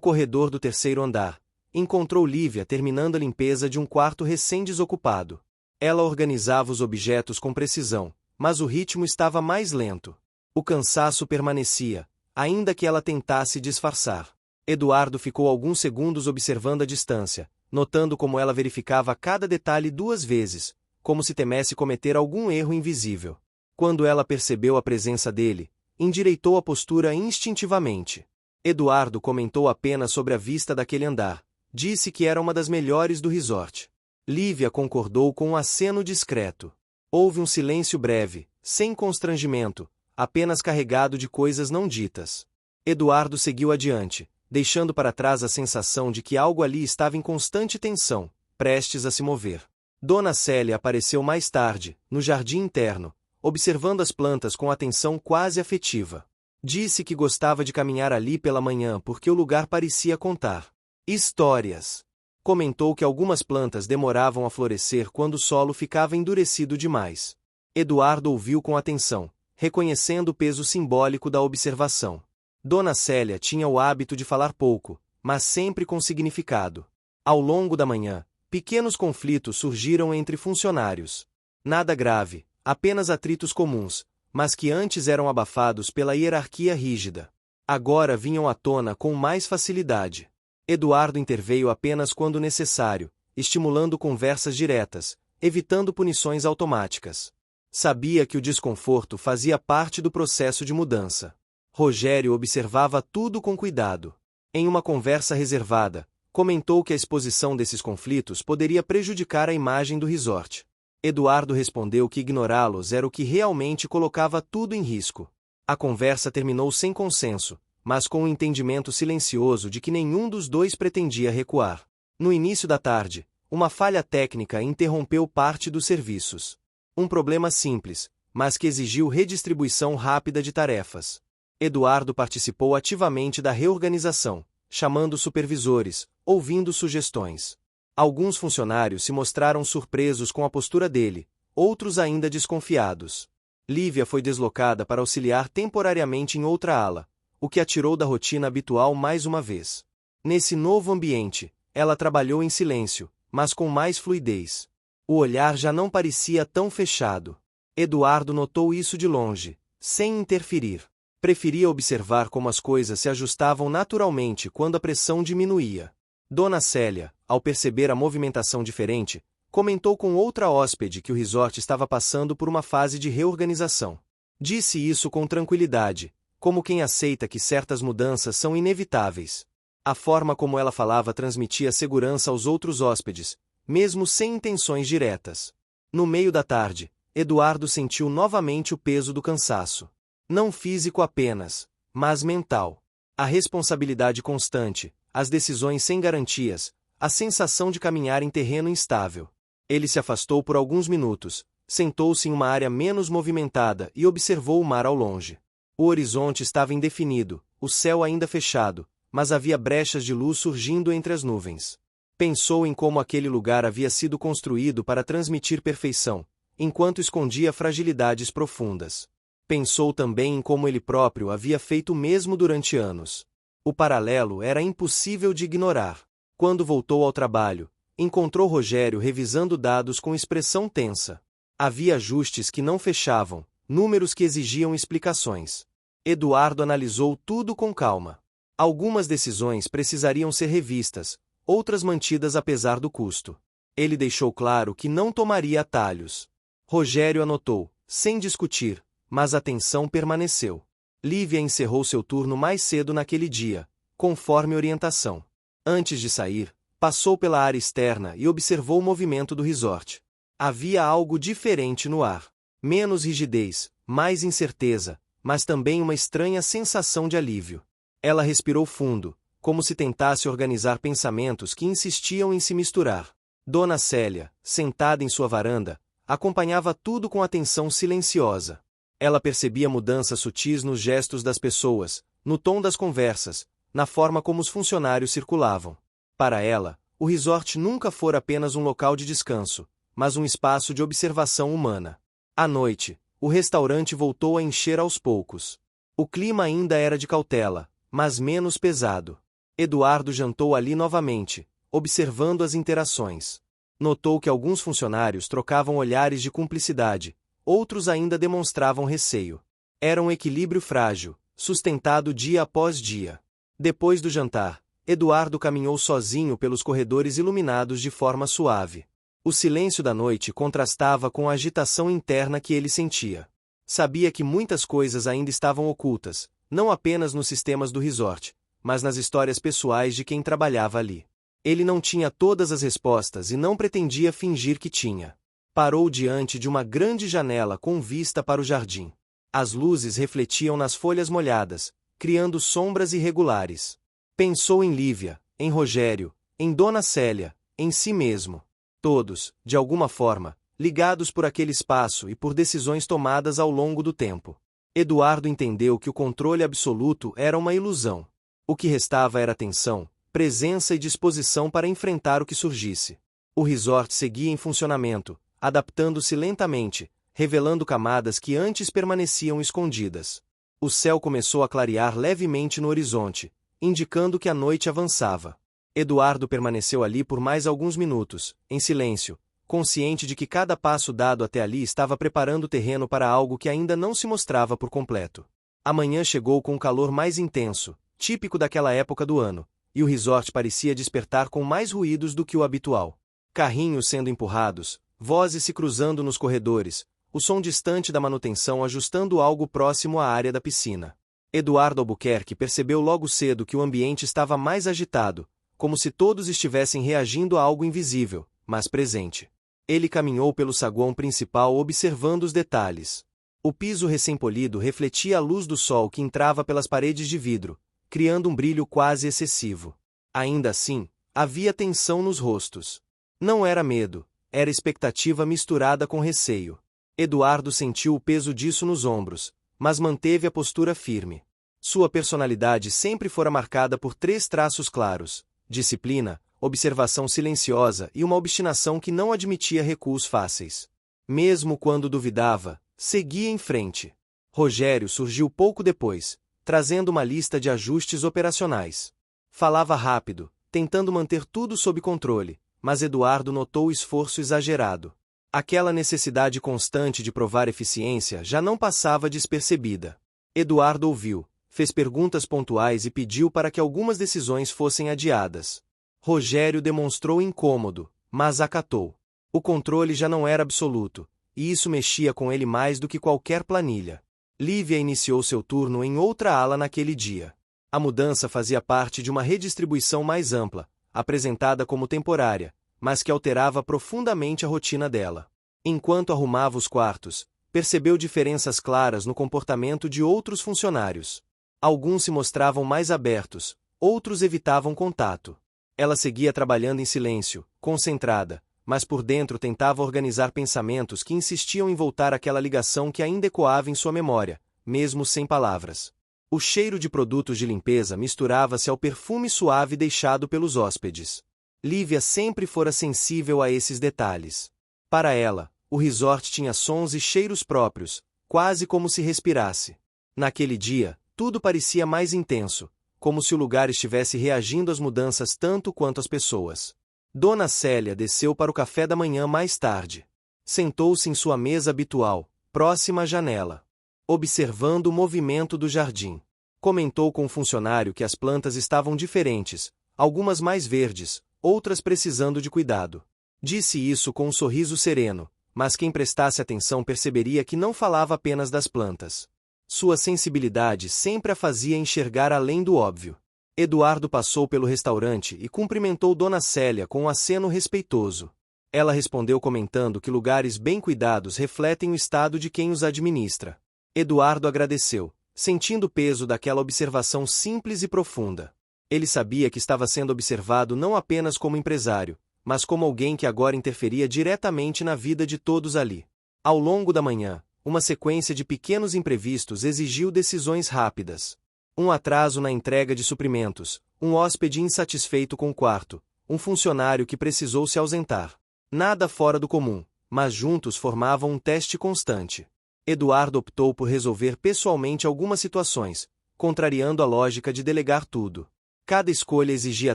corredor do terceiro andar, encontrou Lívia terminando a limpeza de um quarto recém-desocupado. Ela organizava os objetos com precisão, mas o ritmo estava mais lento. O cansaço permanecia, ainda que ela tentasse disfarçar. Eduardo ficou alguns segundos observando a distância, notando como ela verificava cada detalhe 2 vezes, como se temesse cometer algum erro invisível. Quando ela percebeu a presença dele, endireitou a postura instintivamente. Eduardo comentou apenas sobre a vista daquele andar. Disse que era uma das melhores do resort. Lívia concordou com um aceno discreto. Houve um silêncio breve, sem constrangimento, apenas carregado de coisas não ditas. Eduardo seguiu adiante, deixando para trás a sensação de que algo ali estava em constante tensão, prestes a se mover. Dona Célia apareceu mais tarde, no jardim interno, observando as plantas com atenção quase afetiva. Disse que gostava de caminhar ali pela manhã porque o lugar parecia contar histórias. Comentou que algumas plantas demoravam a florescer quando o solo ficava endurecido demais. Eduardo ouviu com atenção, reconhecendo o peso simbólico da observação. Dona Célia tinha o hábito de falar pouco, mas sempre com significado. Ao longo da manhã, pequenos conflitos surgiram entre funcionários. Nada grave, apenas atritos comuns, mas que antes eram abafados pela hierarquia rígida. Agora vinham à tona com mais facilidade. Eduardo interveio apenas quando necessário, estimulando conversas diretas, evitando punições automáticas. Sabia que o desconforto fazia parte do processo de mudança. Rogério observava tudo com cuidado. Em uma conversa reservada, comentou que a exposição desses conflitos poderia prejudicar a imagem do resort. Eduardo respondeu que ignorá-los era o que realmente colocava tudo em risco. A conversa terminou sem consenso, mas com um entendimento silencioso de que nenhum dos dois pretendia recuar. No início da tarde, uma falha técnica interrompeu parte dos serviços. Um problema simples, mas que exigiu redistribuição rápida de tarefas. Eduardo participou ativamente da reorganização, chamando supervisores, ouvindo sugestões. Alguns funcionários se mostraram surpresos com a postura dele, outros ainda desconfiados. Lívia foi deslocada para auxiliar temporariamente em outra ala, o que a tirou da rotina habitual mais uma vez. Nesse novo ambiente, ela trabalhou em silêncio, mas com mais fluidez. O olhar já não parecia tão fechado. Eduardo notou isso de longe, sem interferir. Preferia observar como as coisas se ajustavam naturalmente quando a pressão diminuía. Dona Célia, ao perceber a movimentação diferente, comentou com outra hóspede que o resort estava passando por uma fase de reorganização. Disse isso com tranquilidade, como quem aceita que certas mudanças são inevitáveis. A forma como ela falava transmitia segurança aos outros hóspedes, mesmo sem intenções diretas. No meio da tarde, Eduardo sentiu novamente o peso do cansaço. Não físico apenas, mas mental. A responsabilidade constante, as decisões sem garantias, a sensação de caminhar em terreno instável. Ele se afastou por alguns minutos, sentou-se em uma área menos movimentada e observou o mar ao longe. O horizonte estava indefinido, o céu ainda fechado, mas havia brechas de luz surgindo entre as nuvens. Pensou em como aquele lugar havia sido construído para transmitir perfeição, enquanto escondia fragilidades profundas. Pensou também em como ele próprio havia feito o mesmo durante anos. O paralelo era impossível de ignorar. Quando voltou ao trabalho, encontrou Rogério revisando dados com expressão tensa. Havia ajustes que não fechavam, números que exigiam explicações. Eduardo analisou tudo com calma. Algumas decisões precisariam ser revistas, outras mantidas apesar do custo. Ele deixou claro que não tomaria atalhos. Rogério anotou, sem discutir, mas a tensão permaneceu. Lívia encerrou seu turno mais cedo naquele dia, conforme orientação. Antes de sair, passou pela área externa e observou o movimento do resort. Havia algo diferente no ar. Menos rigidez, mais incerteza, mas também uma estranha sensação de alívio. Ela respirou fundo, como se tentasse organizar pensamentos que insistiam em se misturar. Dona Célia, sentada em sua varanda, acompanhava tudo com atenção silenciosa. Ela percebia mudanças sutis nos gestos das pessoas, no tom das conversas, na forma como os funcionários circulavam. Para ela, o resort nunca fora apenas um local de descanso, mas um espaço de observação humana. À noite, o restaurante voltou a encher aos poucos. O clima ainda era de cautela, mas menos pesado. Eduardo jantou ali novamente, observando as interações. Notou que alguns funcionários trocavam olhares de cumplicidade, outros ainda demonstravam receio. Era um equilíbrio frágil, sustentado dia após dia. Depois do jantar, Eduardo caminhou sozinho pelos corredores iluminados de forma suave. O silêncio da noite contrastava com a agitação interna que ele sentia. Sabia que muitas coisas ainda estavam ocultas, não apenas nos sistemas do resort, mas nas histórias pessoais de quem trabalhava ali. Ele não tinha todas as respostas e não pretendia fingir que tinha. Parou diante de uma grande janela com vista para o jardim. As luzes refletiam nas folhas molhadas, criando sombras irregulares. Pensou em Lívia, em Rogério, em Dona Célia, em si mesmo. Todos, de alguma forma, ligados por aquele espaço e por decisões tomadas ao longo do tempo. Eduardo entendeu que o controle absoluto era uma ilusão. O que restava era atenção, presença e disposição para enfrentar o que surgisse. O resort seguia em funcionamento, adaptando-se lentamente, revelando camadas que antes permaneciam escondidas. O céu começou a clarear levemente no horizonte, indicando que a noite avançava. Eduardo permaneceu ali por mais alguns minutos, em silêncio, consciente de que cada passo dado até ali estava preparando o terreno para algo que ainda não se mostrava por completo. A manhã chegou com um calor mais intenso, típico daquela época do ano, e o resort parecia despertar com mais ruídos do que o habitual. Carrinhos sendo empurrados, vozes se cruzando nos corredores, o som distante da manutenção ajustando algo próximo à área da piscina. Eduardo Albuquerque percebeu logo cedo que o ambiente estava mais agitado, como se todos estivessem reagindo a algo invisível, mas presente. Ele caminhou pelo saguão principal observando os detalhes. O piso recém-polido refletia a luz do sol que entrava pelas paredes de vidro, criando um brilho quase excessivo. Ainda assim, havia tensão nos rostos. Não era medo, era expectativa misturada com receio. Eduardo sentiu o peso disso nos ombros, mas manteve a postura firme. Sua personalidade sempre fora marcada por 3 traços claros: disciplina, observação silenciosa e uma obstinação que não admitia recuos fáceis. Mesmo quando duvidava, seguia em frente. Rogério surgiu pouco depois, trazendo uma lista de ajustes operacionais. Falava rápido, tentando manter tudo sob controle, mas Eduardo notou o esforço exagerado. Aquela necessidade constante de provar eficiência já não passava despercebida. Eduardo ouviu, fez perguntas pontuais e pediu para que algumas decisões fossem adiadas. Rogério demonstrou incômodo, mas acatou. O controle já não era absoluto, e isso mexia com ele mais do que qualquer planilha. Lívia iniciou seu turno em outra ala naquele dia. A mudança fazia parte de uma redistribuição mais ampla, apresentada como temporária, mas que alterava profundamente a rotina dela. Enquanto arrumava os quartos, percebeu diferenças claras no comportamento de outros funcionários. Alguns se mostravam mais abertos, outros evitavam contato. Ela seguia trabalhando em silêncio, concentrada, mas por dentro tentava organizar pensamentos que insistiam em voltar àquela ligação que ainda ecoava em sua memória, mesmo sem palavras. O cheiro de produtos de limpeza misturava-se ao perfume suave deixado pelos hóspedes. Lívia sempre fora sensível a esses detalhes. Para ela, o resort tinha sons e cheiros próprios, quase como se respirasse. Naquele dia, tudo parecia mais intenso, como se o lugar estivesse reagindo às mudanças tanto quanto as pessoas. Dona Célia desceu para o café da manhã mais tarde. Sentou-se em sua mesa habitual, próxima à janela, observando o movimento do jardim. Comentou com o funcionário que as plantas estavam diferentes, algumas mais verdes, outras precisando de cuidado. Disse isso com um sorriso sereno, mas quem prestasse atenção perceberia que não falava apenas das plantas. Sua sensibilidade sempre a fazia enxergar além do óbvio. Eduardo passou pelo restaurante e cumprimentou Dona Célia com um aceno respeitoso. Ela respondeu comentando que lugares bem cuidados refletem o estado de quem os administra. Eduardo agradeceu, sentindo o peso daquela observação simples e profunda. Ele sabia que estava sendo observado não apenas como empresário, mas como alguém que agora interferia diretamente na vida de todos ali. Ao longo da manhã, uma sequência de pequenos imprevistos exigiu decisões rápidas. Um atraso na entrega de suprimentos, um hóspede insatisfeito com o quarto, um funcionário que precisou se ausentar. Nada fora do comum, mas juntos formavam um teste constante. Eduardo optou por resolver pessoalmente algumas situações, contrariando a lógica de delegar tudo. Cada escolha exigia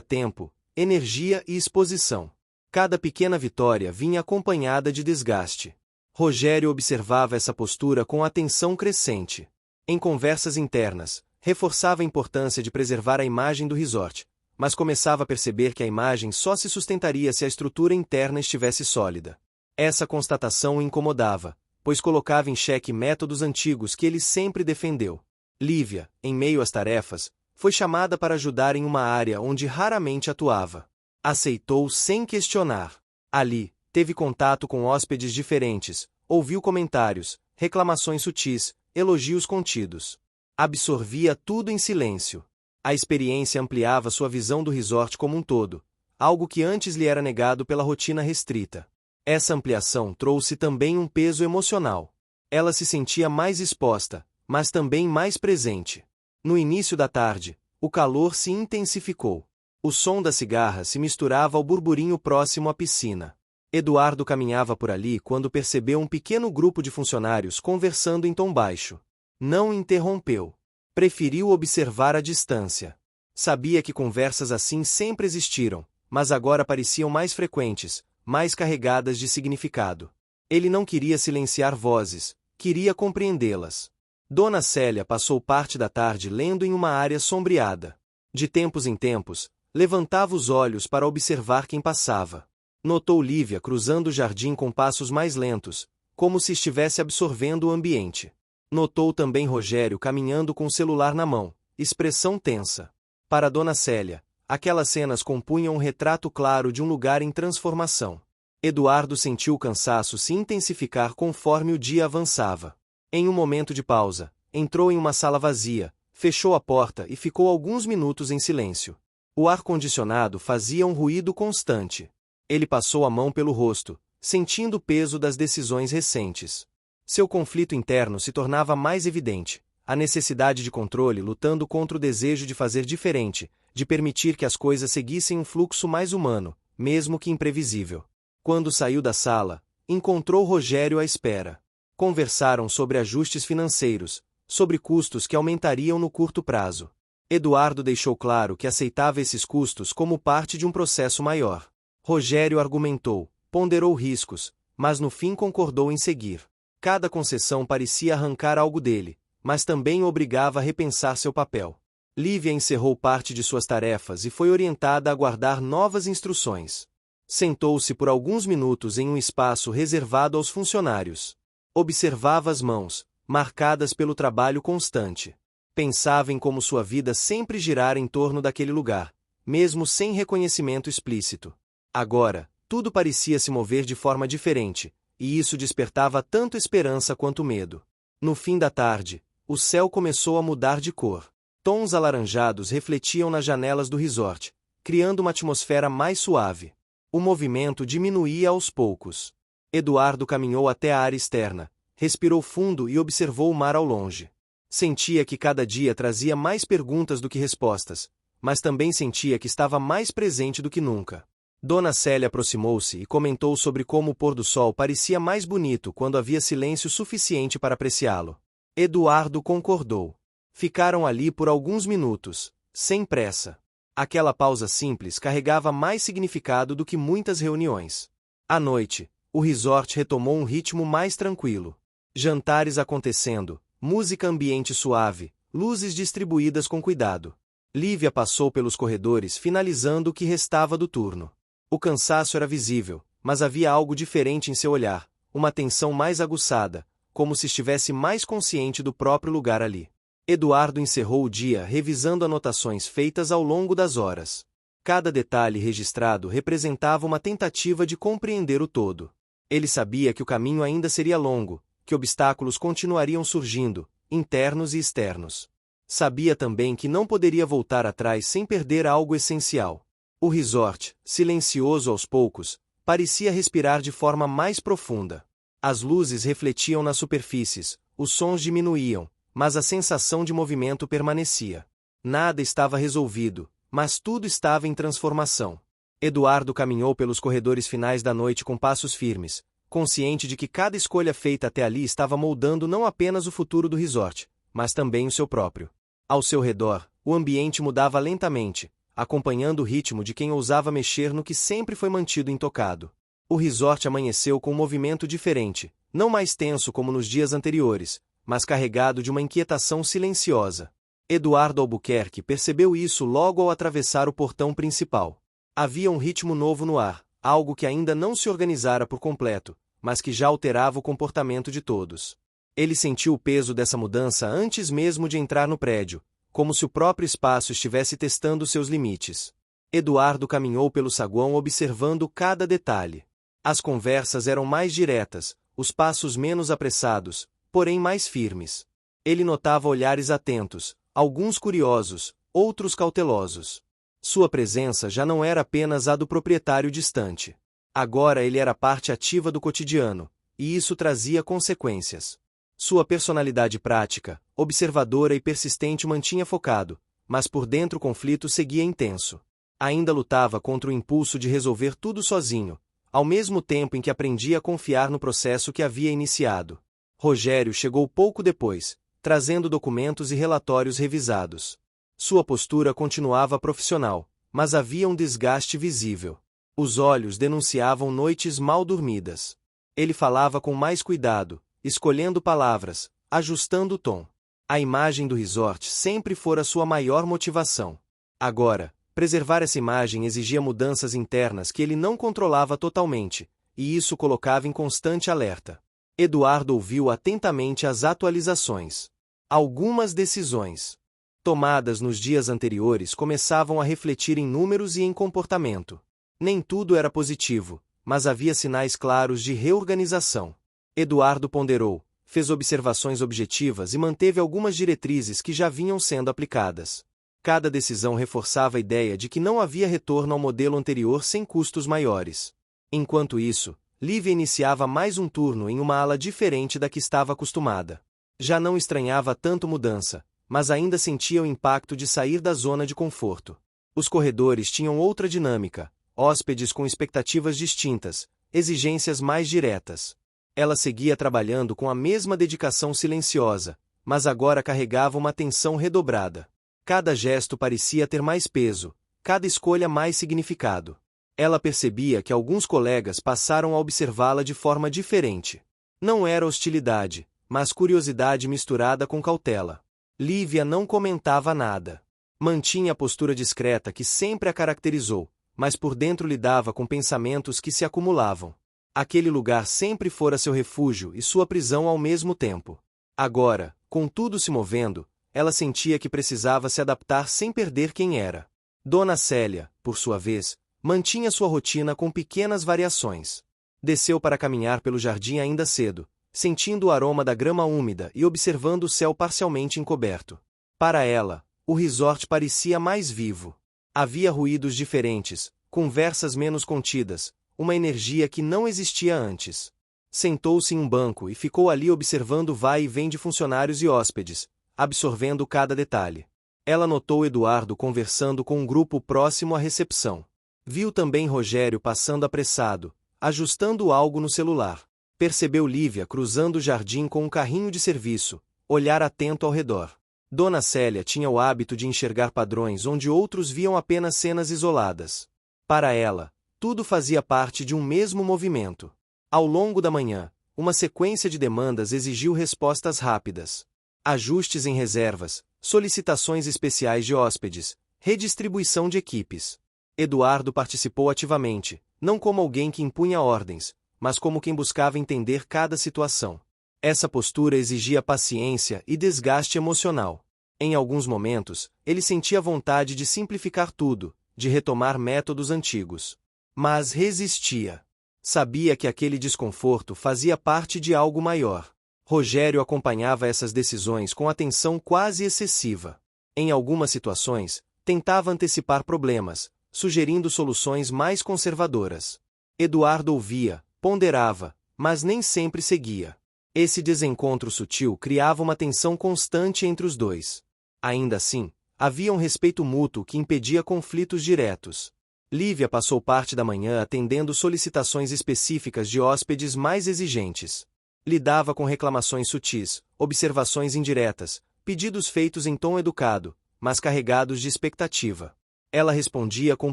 tempo, energia e exposição. Cada pequena vitória vinha acompanhada de desgaste. Rogério observava essa postura com atenção crescente. Em conversas internas, reforçava a importância de preservar a imagem do resort, mas começava a perceber que a imagem só se sustentaria se a estrutura interna estivesse sólida. Essa constatação o incomodava, pois colocava em xeque métodos antigos que ele sempre defendeu. Lívia, em meio às tarefas, foi chamada para ajudar em uma área onde raramente atuava. Aceitou sem questionar. Ali, teve contato com hóspedes diferentes, ouviu comentários, reclamações sutis, elogios contidos. Absorvia tudo em silêncio. A experiência ampliava sua visão do resort como um todo, algo que antes lhe era negado pela rotina restrita. Essa ampliação trouxe também um peso emocional. Ela se sentia mais exposta, mas também mais presente. No início da tarde, o calor se intensificou. O som da cigarra se misturava ao burburinho próximo à piscina. Eduardo caminhava por ali quando percebeu um pequeno grupo de funcionários conversando em tom baixo. Não interrompeu. Preferiu observar à distância. Sabia que conversas assim sempre existiram, mas agora pareciam mais frequentes, mais carregadas de significado. Ele não queria silenciar vozes, queria compreendê-las. Dona Célia passou parte da tarde lendo em uma área sombreada. De tempos em tempos, levantava os olhos para observar quem passava. Notou Lívia cruzando o jardim com passos mais lentos, como se estivesse absorvendo o ambiente. Notou também Rogério caminhando com o celular na mão, expressão tensa. Para Dona Célia, aquelas cenas compunham um retrato claro de um lugar em transformação. Eduardo sentiu o cansaço se intensificar conforme o dia avançava. Em um momento de pausa, entrou em uma sala vazia, fechou a porta e ficou alguns minutos em silêncio. O ar-condicionado fazia um ruído constante. Ele passou a mão pelo rosto, sentindo o peso das decisões recentes. Seu conflito interno se tornava mais evidente, a necessidade de controle lutando contra o desejo de fazer diferente, de permitir que as coisas seguissem um fluxo mais humano, mesmo que imprevisível. Quando saiu da sala, encontrou Rogério à espera. Conversaram sobre ajustes financeiros, sobre custos que aumentariam no curto prazo. Eduardo deixou claro que aceitava esses custos como parte de um processo maior. Rogério argumentou, ponderou riscos, mas no fim concordou em seguir. Cada concessão parecia arrancar algo dele, mas também o obrigava a repensar seu papel. Lívia encerrou parte de suas tarefas e foi orientada a aguardar novas instruções. Sentou-se por alguns minutos em um espaço reservado aos funcionários. Observava as mãos, marcadas pelo trabalho constante. Pensava em como sua vida sempre girara em torno daquele lugar, mesmo sem reconhecimento explícito. Agora, tudo parecia se mover de forma diferente, e isso despertava tanto esperança quanto medo. No fim da tarde, o céu começou a mudar de cor. Tons alaranjados refletiam nas janelas do resort, criando uma atmosfera mais suave. O movimento diminuía aos poucos. Eduardo caminhou até a área externa, respirou fundo e observou o mar ao longe. Sentia que cada dia trazia mais perguntas do que respostas, mas também sentia que estava mais presente do que nunca. Dona Célia aproximou-se e comentou sobre como o pôr do sol parecia mais bonito quando havia silêncio suficiente para apreciá-lo. Eduardo concordou. Ficaram ali por alguns minutos, sem pressa. Aquela pausa simples carregava mais significado do que muitas reuniões. À noite, o resort retomou um ritmo mais tranquilo. Jantares acontecendo, música ambiente suave, luzes distribuídas com cuidado. Lívia passou pelos corredores finalizando o que restava do turno. O cansaço era visível, mas havia algo diferente em seu olhar, uma tensão mais aguçada, como se estivesse mais consciente do próprio lugar ali. Eduardo encerrou o dia revisando anotações feitas ao longo das horas. Cada detalhe registrado representava uma tentativa de compreender o todo. Ele sabia que o caminho ainda seria longo, que obstáculos continuariam surgindo, internos e externos. Sabia também que não poderia voltar atrás sem perder algo essencial. O resort, silencioso aos poucos, parecia respirar de forma mais profunda. As luzes refletiam nas superfícies, os sons diminuíam, mas a sensação de movimento permanecia. Nada estava resolvido, mas tudo estava em transformação. Eduardo caminhou pelos corredores finais da noite com passos firmes, consciente de que cada escolha feita até ali estava moldando não apenas o futuro do resort, mas também o seu próprio. Ao seu redor, o ambiente mudava lentamente, acompanhando o ritmo de quem ousava mexer no que sempre foi mantido intocado. O resort amanheceu com um movimento diferente, não mais tenso como nos dias anteriores, mas carregado de uma inquietação silenciosa. Eduardo Albuquerque percebeu isso logo ao atravessar o portão principal. Havia um ritmo novo no ar, algo que ainda não se organizara por completo, mas que já alterava o comportamento de todos. Ele sentiu o peso dessa mudança antes mesmo de entrar no prédio, como se o próprio espaço estivesse testando seus limites. Eduardo caminhou pelo saguão observando cada detalhe. As conversas eram mais diretas, os passos menos apressados, porém mais firmes. Ele notava olhares atentos, alguns curiosos, outros cautelosos. Sua presença já não era apenas a do proprietário distante. Agora ele era parte ativa do cotidiano, e isso trazia consequências. Sua personalidade prática, observadora e persistente o mantinha focado, mas por dentro o conflito seguia intenso. Ainda lutava contra o impulso de resolver tudo sozinho, ao mesmo tempo em que aprendia a confiar no processo que havia iniciado. Rogério chegou pouco depois, trazendo documentos e relatórios revisados. Sua postura continuava profissional, mas havia um desgaste visível. Os olhos denunciavam noites mal dormidas. Ele falava com mais cuidado, escolhendo palavras, ajustando o tom. A imagem do resort sempre fora sua maior motivação. Agora, preservar essa imagem exigia mudanças internas que ele não controlava totalmente, e isso colocava em constante alerta. Eduardo ouviu atentamente as atualizações. Algumas decisões tomadas nos dias anteriores começavam a refletir em números e em comportamento. Nem tudo era positivo, mas havia sinais claros de reorganização. Eduardo ponderou, fez observações objetivas e manteve algumas diretrizes que já vinham sendo aplicadas. Cada decisão reforçava a ideia de que não havia retorno ao modelo anterior sem custos maiores. Enquanto isso, Lívia iniciava mais um turno em uma ala diferente da que estava acostumada. Já não estranhava tanto mudança, mas ainda sentia o impacto de sair da zona de conforto. Os corredores tinham outra dinâmica, hóspedes com expectativas distintas, exigências mais diretas. Ela seguia trabalhando com a mesma dedicação silenciosa, mas agora carregava uma tensão redobrada. Cada gesto parecia ter mais peso, cada escolha mais significado. Ela percebia que alguns colegas passaram a observá-la de forma diferente. Não era hostilidade, mas curiosidade misturada com cautela. Lívia não comentava nada. Mantinha a postura discreta que sempre a caracterizou, mas por dentro lidava com pensamentos que se acumulavam. Aquele lugar sempre fora seu refúgio e sua prisão ao mesmo tempo. Agora, com tudo se movendo, ela sentia que precisava se adaptar sem perder quem era. Dona Célia, por sua vez, mantinha sua rotina com pequenas variações. Desceu para caminhar pelo jardim ainda cedo, sentindo o aroma da grama úmida e observando o céu parcialmente encoberto. Para ela, o resort parecia mais vivo. Havia ruídos diferentes, conversas menos contidas, uma energia que não existia antes. Sentou-se em um banco e ficou ali observando o vai e vem de funcionários e hóspedes, absorvendo cada detalhe. Ela notou Eduardo conversando com um grupo próximo à recepção. Viu também Rogério passando apressado, ajustando algo no celular. Percebeu Lívia cruzando o jardim com um carrinho de serviço, olhar atento ao redor. Dona Célia tinha o hábito de enxergar padrões onde outros viam apenas cenas isoladas. Para ela, tudo fazia parte de um mesmo movimento. Ao longo da manhã, uma sequência de demandas exigiu respostas rápidas. Ajustes em reservas, solicitações especiais de hóspedes, redistribuição de equipes. Eduardo participou ativamente, não como alguém que impunha ordens, mas como quem buscava entender cada situação. Essa postura exigia paciência e desgaste emocional. Em alguns momentos, ele sentia vontade de simplificar tudo, de retomar métodos antigos. Mas resistia. Sabia que aquele desconforto fazia parte de algo maior. Rogério acompanhava essas decisões com atenção quase excessiva. Em algumas situações, tentava antecipar problemas, sugerindo soluções mais conservadoras. Eduardo ouvia, ponderava, mas nem sempre seguia. Esse desencontro sutil criava uma tensão constante entre os dois. Ainda assim, havia um respeito mútuo que impedia conflitos diretos. Lívia passou parte da manhã atendendo solicitações específicas de hóspedes mais exigentes. Lidava com reclamações sutis, observações indiretas, pedidos feitos em tom educado, mas carregados de expectativa. Ela respondia com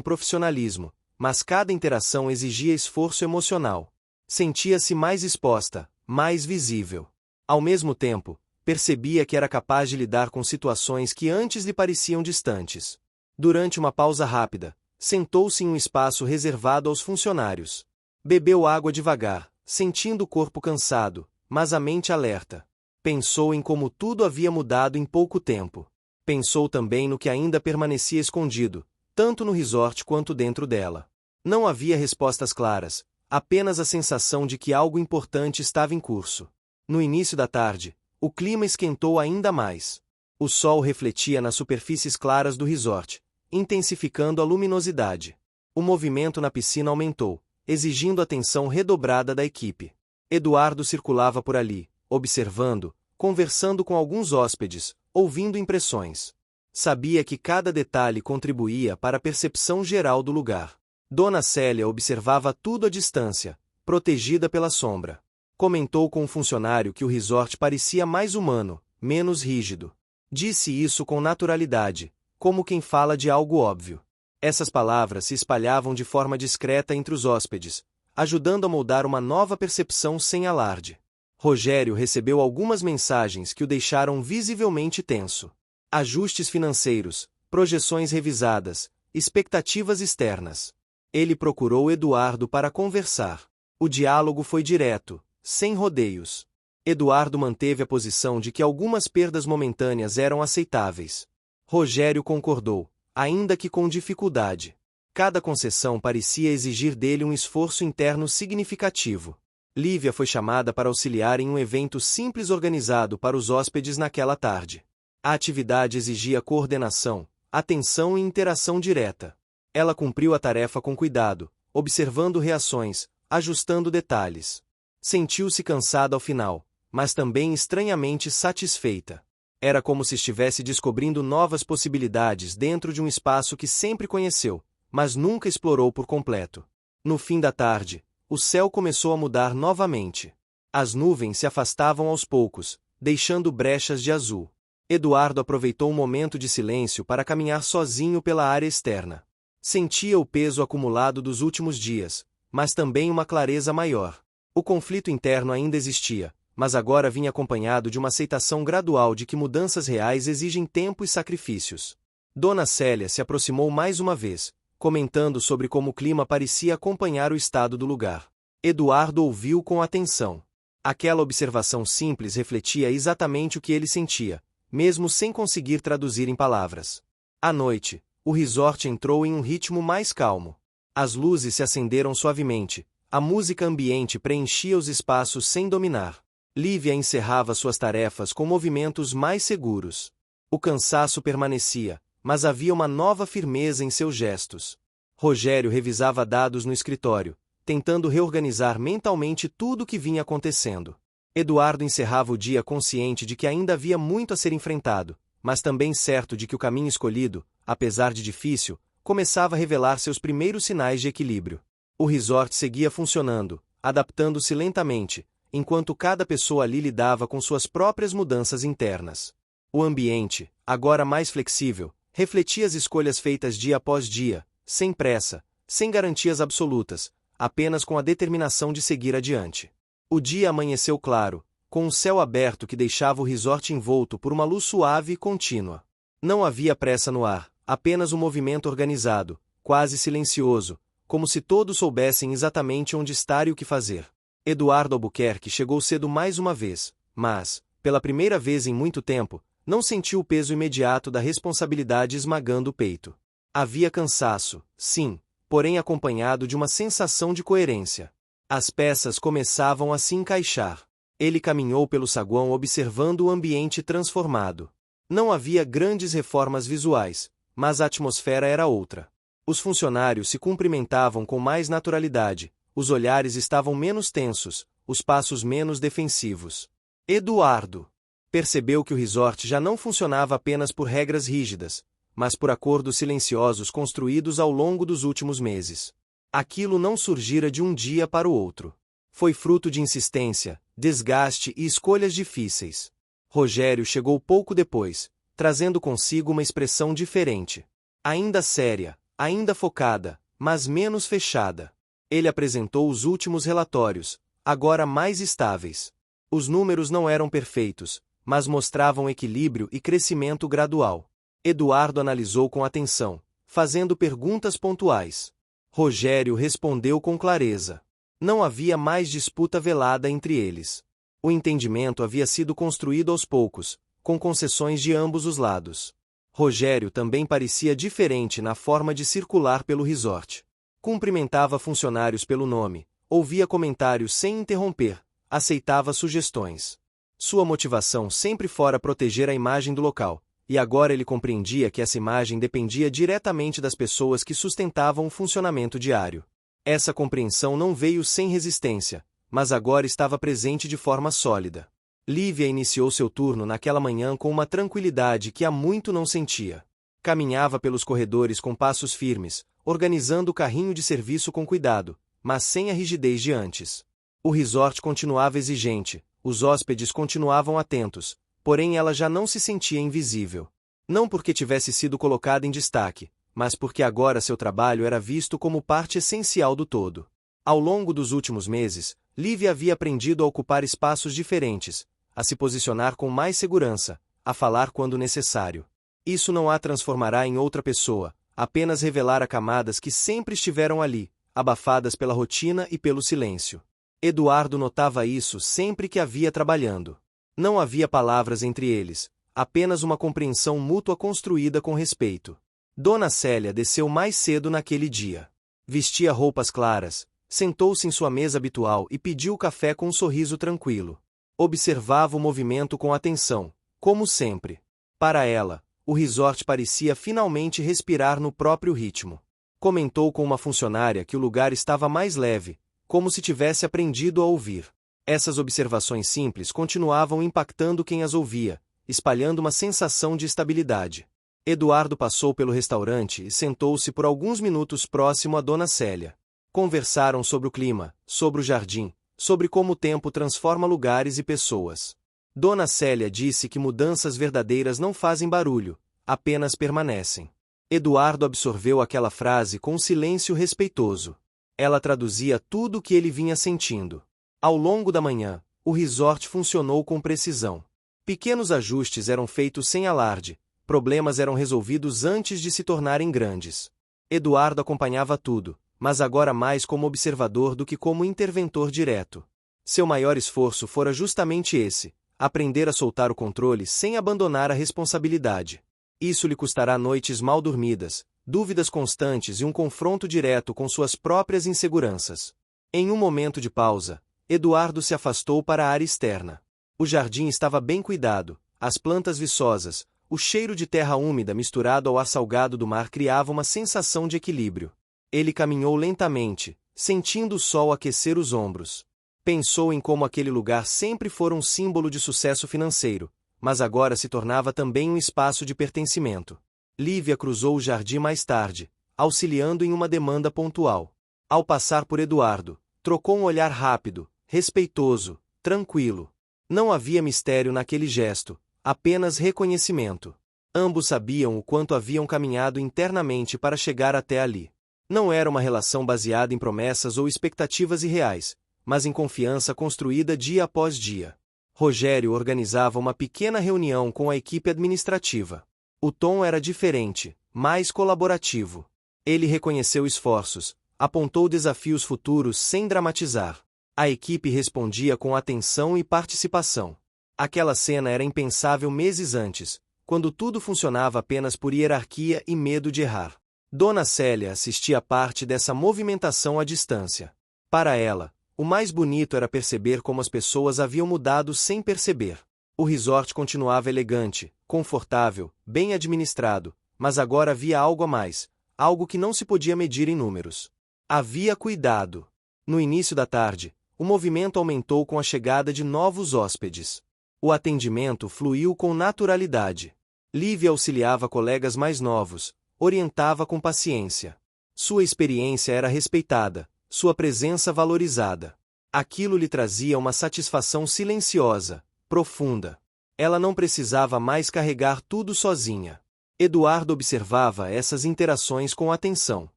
profissionalismo, mas cada interação exigia esforço emocional. Sentia-se mais exposta, mais visível. Ao mesmo tempo, percebia que era capaz de lidar com situações que antes lhe pareciam distantes. Durante uma pausa rápida, sentou-se em um espaço reservado aos funcionários. Bebeu água devagar, sentindo o corpo cansado, mas a mente alerta. Pensou em como tudo havia mudado em pouco tempo. Pensou também no que ainda permanecia escondido, tanto no resort quanto dentro dela. Não havia respostas claras, apenas a sensação de que algo importante estava em curso. No início da tarde, o clima esquentou ainda mais. O sol refletia nas superfícies claras do resort, intensificando a luminosidade. O movimento na piscina aumentou, exigindo atenção redobrada da equipe. Eduardo circulava por ali, observando, conversando com alguns hóspedes, ouvindo impressões. Sabia que cada detalhe contribuía para a percepção geral do lugar. Dona Célia observava tudo à distância, protegida pela sombra. Comentou com um funcionário que o resort parecia mais humano, menos rígido. Disse isso com naturalidade, como quem fala de algo óbvio. Essas palavras se espalhavam de forma discreta entre os hóspedes, ajudando a moldar uma nova percepção sem alarde. Rogério recebeu algumas mensagens que o deixaram visivelmente tenso. Ajustes financeiros, projeções revisadas, expectativas externas. Ele procurou Eduardo para conversar. O diálogo foi direto, sem rodeios. Eduardo manteve a posição de que algumas perdas momentâneas eram aceitáveis. Rogério concordou, ainda que com dificuldade. Cada concessão parecia exigir dele um esforço interno significativo. Lívia foi chamada para auxiliar em um evento simples organizado para os hóspedes naquela tarde. A atividade exigia coordenação, atenção e interação direta. Ela cumpriu a tarefa com cuidado, observando reações, ajustando detalhes. Sentiu-se cansada ao final, mas também estranhamente satisfeita. Era como se estivesse descobrindo novas possibilidades dentro de um espaço que sempre conheceu, mas nunca explorou por completo. No fim da tarde, o céu começou a mudar novamente. As nuvens se afastavam aos poucos, deixando brechas de azul. Eduardo aproveitou um momento de silêncio para caminhar sozinho pela área externa. Sentia o peso acumulado dos últimos dias, mas também uma clareza maior. O conflito interno ainda existia, mas agora vinha acompanhado de uma aceitação gradual de que mudanças reais exigem tempo e sacrifícios. Dona Célia se aproximou mais uma vez, comentando sobre como o clima parecia acompanhar o estado do lugar. Eduardo ouviu com atenção. Aquela observação simples refletia exatamente o que ele sentia, mesmo sem conseguir traduzir em palavras. À noite, o resort entrou em um ritmo mais calmo. As luzes se acenderam suavemente, a música ambiente preenchia os espaços sem dominar. Lívia encerrava suas tarefas com movimentos mais seguros. O cansaço permanecia, mas havia uma nova firmeza em seus gestos. Rogério revisava dados no escritório, tentando reorganizar mentalmente tudo o que vinha acontecendo. Eduardo encerrava o dia consciente de que ainda havia muito a ser enfrentado, mas também certo de que o caminho escolhido, apesar de difícil, começava a revelar seus primeiros sinais de equilíbrio. O resort seguia funcionando, adaptando-se lentamente, enquanto cada pessoa ali lidava com suas próprias mudanças internas. O ambiente, agora mais flexível, refletia as escolhas feitas dia após dia, sem pressa, sem garantias absolutas, apenas com a determinação de seguir adiante. O dia amanheceu claro, com um céu aberto que deixava o resort envolto por uma luz suave e contínua. Não havia pressa no ar, apenas um movimento organizado, quase silencioso, como se todos soubessem exatamente onde estar e o que fazer. Eduardo Albuquerque chegou cedo mais uma vez, mas, pela primeira vez em muito tempo, não sentiu o peso imediato da responsabilidade esmagando o peito. Havia cansaço, sim, porém acompanhado de uma sensação de coerência. As peças começavam a se encaixar. Ele caminhou pelo saguão observando o ambiente transformado. Não havia grandes reformas visuais, mas a atmosfera era outra. Os funcionários se cumprimentavam com mais naturalidade, os olhares estavam menos tensos, os passos menos defensivos. Eduardo percebeu que o resort já não funcionava apenas por regras rígidas, mas por acordos silenciosos construídos ao longo dos últimos meses. Aquilo não surgira de um dia para o outro. Foi fruto de insistência, desgaste e escolhas difíceis. Rogério chegou pouco depois, trazendo consigo uma expressão diferente. Ainda séria, ainda focada, mas menos fechada. Ele apresentou os últimos relatórios, agora mais estáveis. Os números não eram perfeitos, mas mostravam equilíbrio e crescimento gradual. Eduardo analisou com atenção, fazendo perguntas pontuais. Rogério respondeu com clareza. Não havia mais disputa velada entre eles. O entendimento havia sido construído aos poucos, com concessões de ambos os lados. Rogério também parecia diferente na forma de circular pelo resort. Cumprimentava funcionários pelo nome, ouvia comentários sem interromper, aceitava sugestões. Sua motivação sempre fora proteger a imagem do local, e agora ele compreendia que essa imagem dependia diretamente das pessoas que sustentavam o funcionamento diário. Essa compreensão não veio sem resistência, mas agora estava presente de forma sólida. Lívia iniciou seu turno naquela manhã com uma tranquilidade que há muito não sentia. Caminhava pelos corredores com passos firmes, organizando o carrinho de serviço com cuidado, mas sem a rigidez de antes. O resort continuava exigente, os hóspedes continuavam atentos, porém ela já não se sentia invisível. Não porque tivesse sido colocada em destaque, mas porque agora seu trabalho era visto como parte essencial do todo. Ao longo dos últimos meses, Lívia havia aprendido a ocupar espaços diferentes, a se posicionar com mais segurança, a falar quando necessário. Isso não a transformará em outra pessoa, apenas revelará camadas que sempre estiveram ali, abafadas pela rotina e pelo silêncio. Eduardo notava isso sempre que a via trabalhando. Não havia palavras entre eles, apenas uma compreensão mútua construída com respeito. Dona Célia desceu mais cedo naquele dia. Vestia roupas claras, sentou-se em sua mesa habitual e pediu café com um sorriso tranquilo. Observava o movimento com atenção, como sempre. Para ela, o resort parecia finalmente respirar no próprio ritmo. Comentou com uma funcionária que o lugar estava mais leve, como se tivesse aprendido a ouvir. Essas observações simples continuavam impactando quem as ouvia, espalhando uma sensação de estabilidade. Eduardo passou pelo restaurante e sentou-se por alguns minutos próximo a Dona Célia. Conversaram sobre o clima, sobre o jardim, sobre como o tempo transforma lugares e pessoas. Dona Célia disse que mudanças verdadeiras não fazem barulho, apenas permanecem. Eduardo absorveu aquela frase com um silêncio respeitoso. Ela traduzia tudo o que ele vinha sentindo. Ao longo da manhã, o resort funcionou com precisão. Pequenos ajustes eram feitos sem alarde, problemas eram resolvidos antes de se tornarem grandes. Eduardo acompanhava tudo, mas agora mais como observador do que como interventor direto. Seu maior esforço fora justamente esse: aprender a soltar o controle sem abandonar a responsabilidade. Isso lhe custará noites mal dormidas, dúvidas constantes e um confronto direto com suas próprias inseguranças. Em um momento de pausa, Eduardo se afastou para a área externa. O jardim estava bem cuidado, as plantas viçosas, o cheiro de terra úmida misturado ao ar salgado do mar criava uma sensação de equilíbrio. Ele caminhou lentamente, sentindo o sol aquecer os ombros. Pensou em como aquele lugar sempre fora um símbolo de sucesso financeiro, mas agora se tornava também um espaço de pertencimento. Lívia cruzou o jardim mais tarde, auxiliando em uma demanda pontual. Ao passar por Eduardo, trocou um olhar rápido, respeitoso, tranquilo. Não havia mistério naquele gesto, apenas reconhecimento. Ambos sabiam o quanto haviam caminhado internamente para chegar até ali. Não era uma relação baseada em promessas ou expectativas irreais, mas em confiança construída dia após dia. Rogério organizava uma pequena reunião com a equipe administrativa. O tom era diferente, mais colaborativo. Ele reconheceu esforços, apontou desafios futuros sem dramatizar. A equipe respondia com atenção e participação. Aquela cena era impensável meses antes, quando tudo funcionava apenas por hierarquia e medo de errar. Dona Célia assistia parte dessa movimentação à distância. Para ela, o mais bonito era perceber como as pessoas haviam mudado sem perceber. O resort continuava elegante, confortável, bem administrado, mas agora havia algo a mais, algo que não se podia medir em números. Havia cuidado. No início da tarde, o movimento aumentou com a chegada de novos hóspedes. O atendimento fluiu com naturalidade. Lívia auxiliava colegas mais novos, orientava com paciência. Sua experiência era respeitada, sua presença valorizada. Aquilo lhe trazia uma satisfação silenciosa, profunda. Ela não precisava mais carregar tudo sozinha. Eduardo observava essas interações com atenção.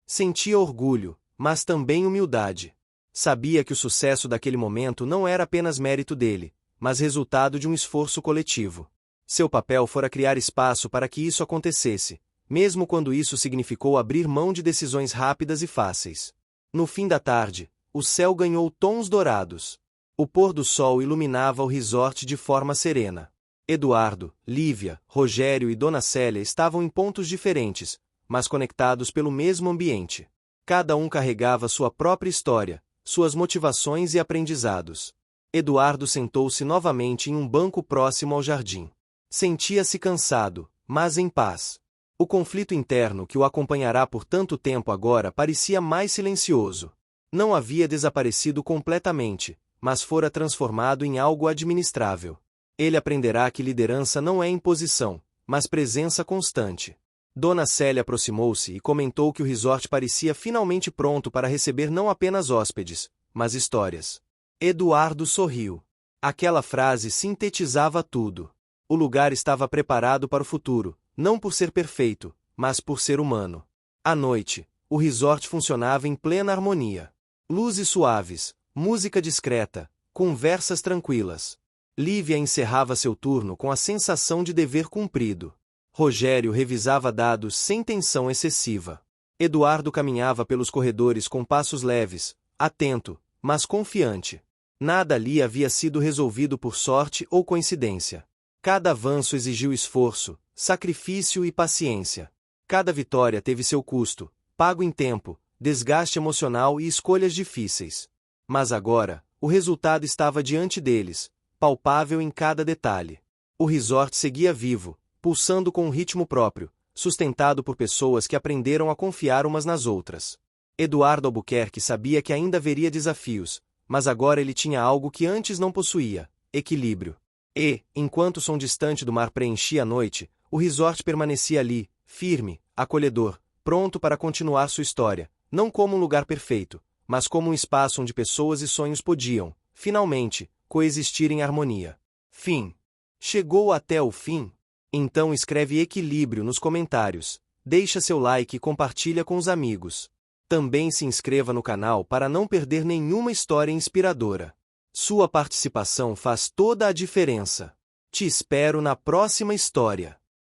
Sentia orgulho, mas também humildade. Sabia que o sucesso daquele momento não era apenas mérito dele, mas resultado de um esforço coletivo. Seu papel fora criar espaço para que isso acontecesse, mesmo quando isso significou abrir mão de decisões rápidas e fáceis. No fim da tarde, o céu ganhou tons dourados. O pôr do sol iluminava o resort de forma serena. Eduardo, Lívia, Rogério e Dona Célia estavam em pontos diferentes, mas conectados pelo mesmo ambiente. Cada um carregava sua própria história, suas motivações e aprendizados. Eduardo sentou-se novamente em um banco próximo ao jardim. Sentia-se cansado, mas em paz. O conflito interno que o acompanhará por tanto tempo agora parecia mais silencioso. Não havia desaparecido completamente, mas fora transformado em algo administrável. Ele aprenderá que liderança não é imposição, mas presença constante. Dona Célia aproximou-se e comentou que o resort parecia finalmente pronto para receber não apenas hóspedes, mas histórias. Eduardo sorriu. Aquela frase sintetizava tudo. O lugar estava preparado para o futuro, não por ser perfeito, mas por ser humano. À noite, o resort funcionava em plena harmonia. Luzes suaves, música discreta, conversas tranquilas. Lívia encerrava seu turno com a sensação de dever cumprido. Rogério revisava dados sem tensão excessiva. Eduardo caminhava pelos corredores com passos leves, atento, mas confiante. Nada ali havia sido resolvido por sorte ou coincidência. Cada avanço exigiu esforço, sacrifício e paciência. Cada vitória teve seu custo, pago em tempo, desgaste emocional e escolhas difíceis. Mas agora, o resultado estava diante deles, palpável em cada detalhe. O resort seguia vivo, pulsando com um ritmo próprio, sustentado por pessoas que aprenderam a confiar umas nas outras. Eduardo Albuquerque sabia que ainda haveria desafios, mas agora ele tinha algo que antes não possuía: equilíbrio. E, enquanto o som distante do mar preenchia a noite, o resort permanecia ali, firme, acolhedor, pronto para continuar sua história, não como um lugar perfeito, mas como um espaço onde pessoas e sonhos podiam, finalmente, coexistir em harmonia. Fim. Chegou até o fim? Então escreve equilíbrio nos comentários, deixa seu like e compartilha com os amigos. Também se inscreva no canal para não perder nenhuma história inspiradora. Sua participação faz toda a diferença. Te espero na próxima história.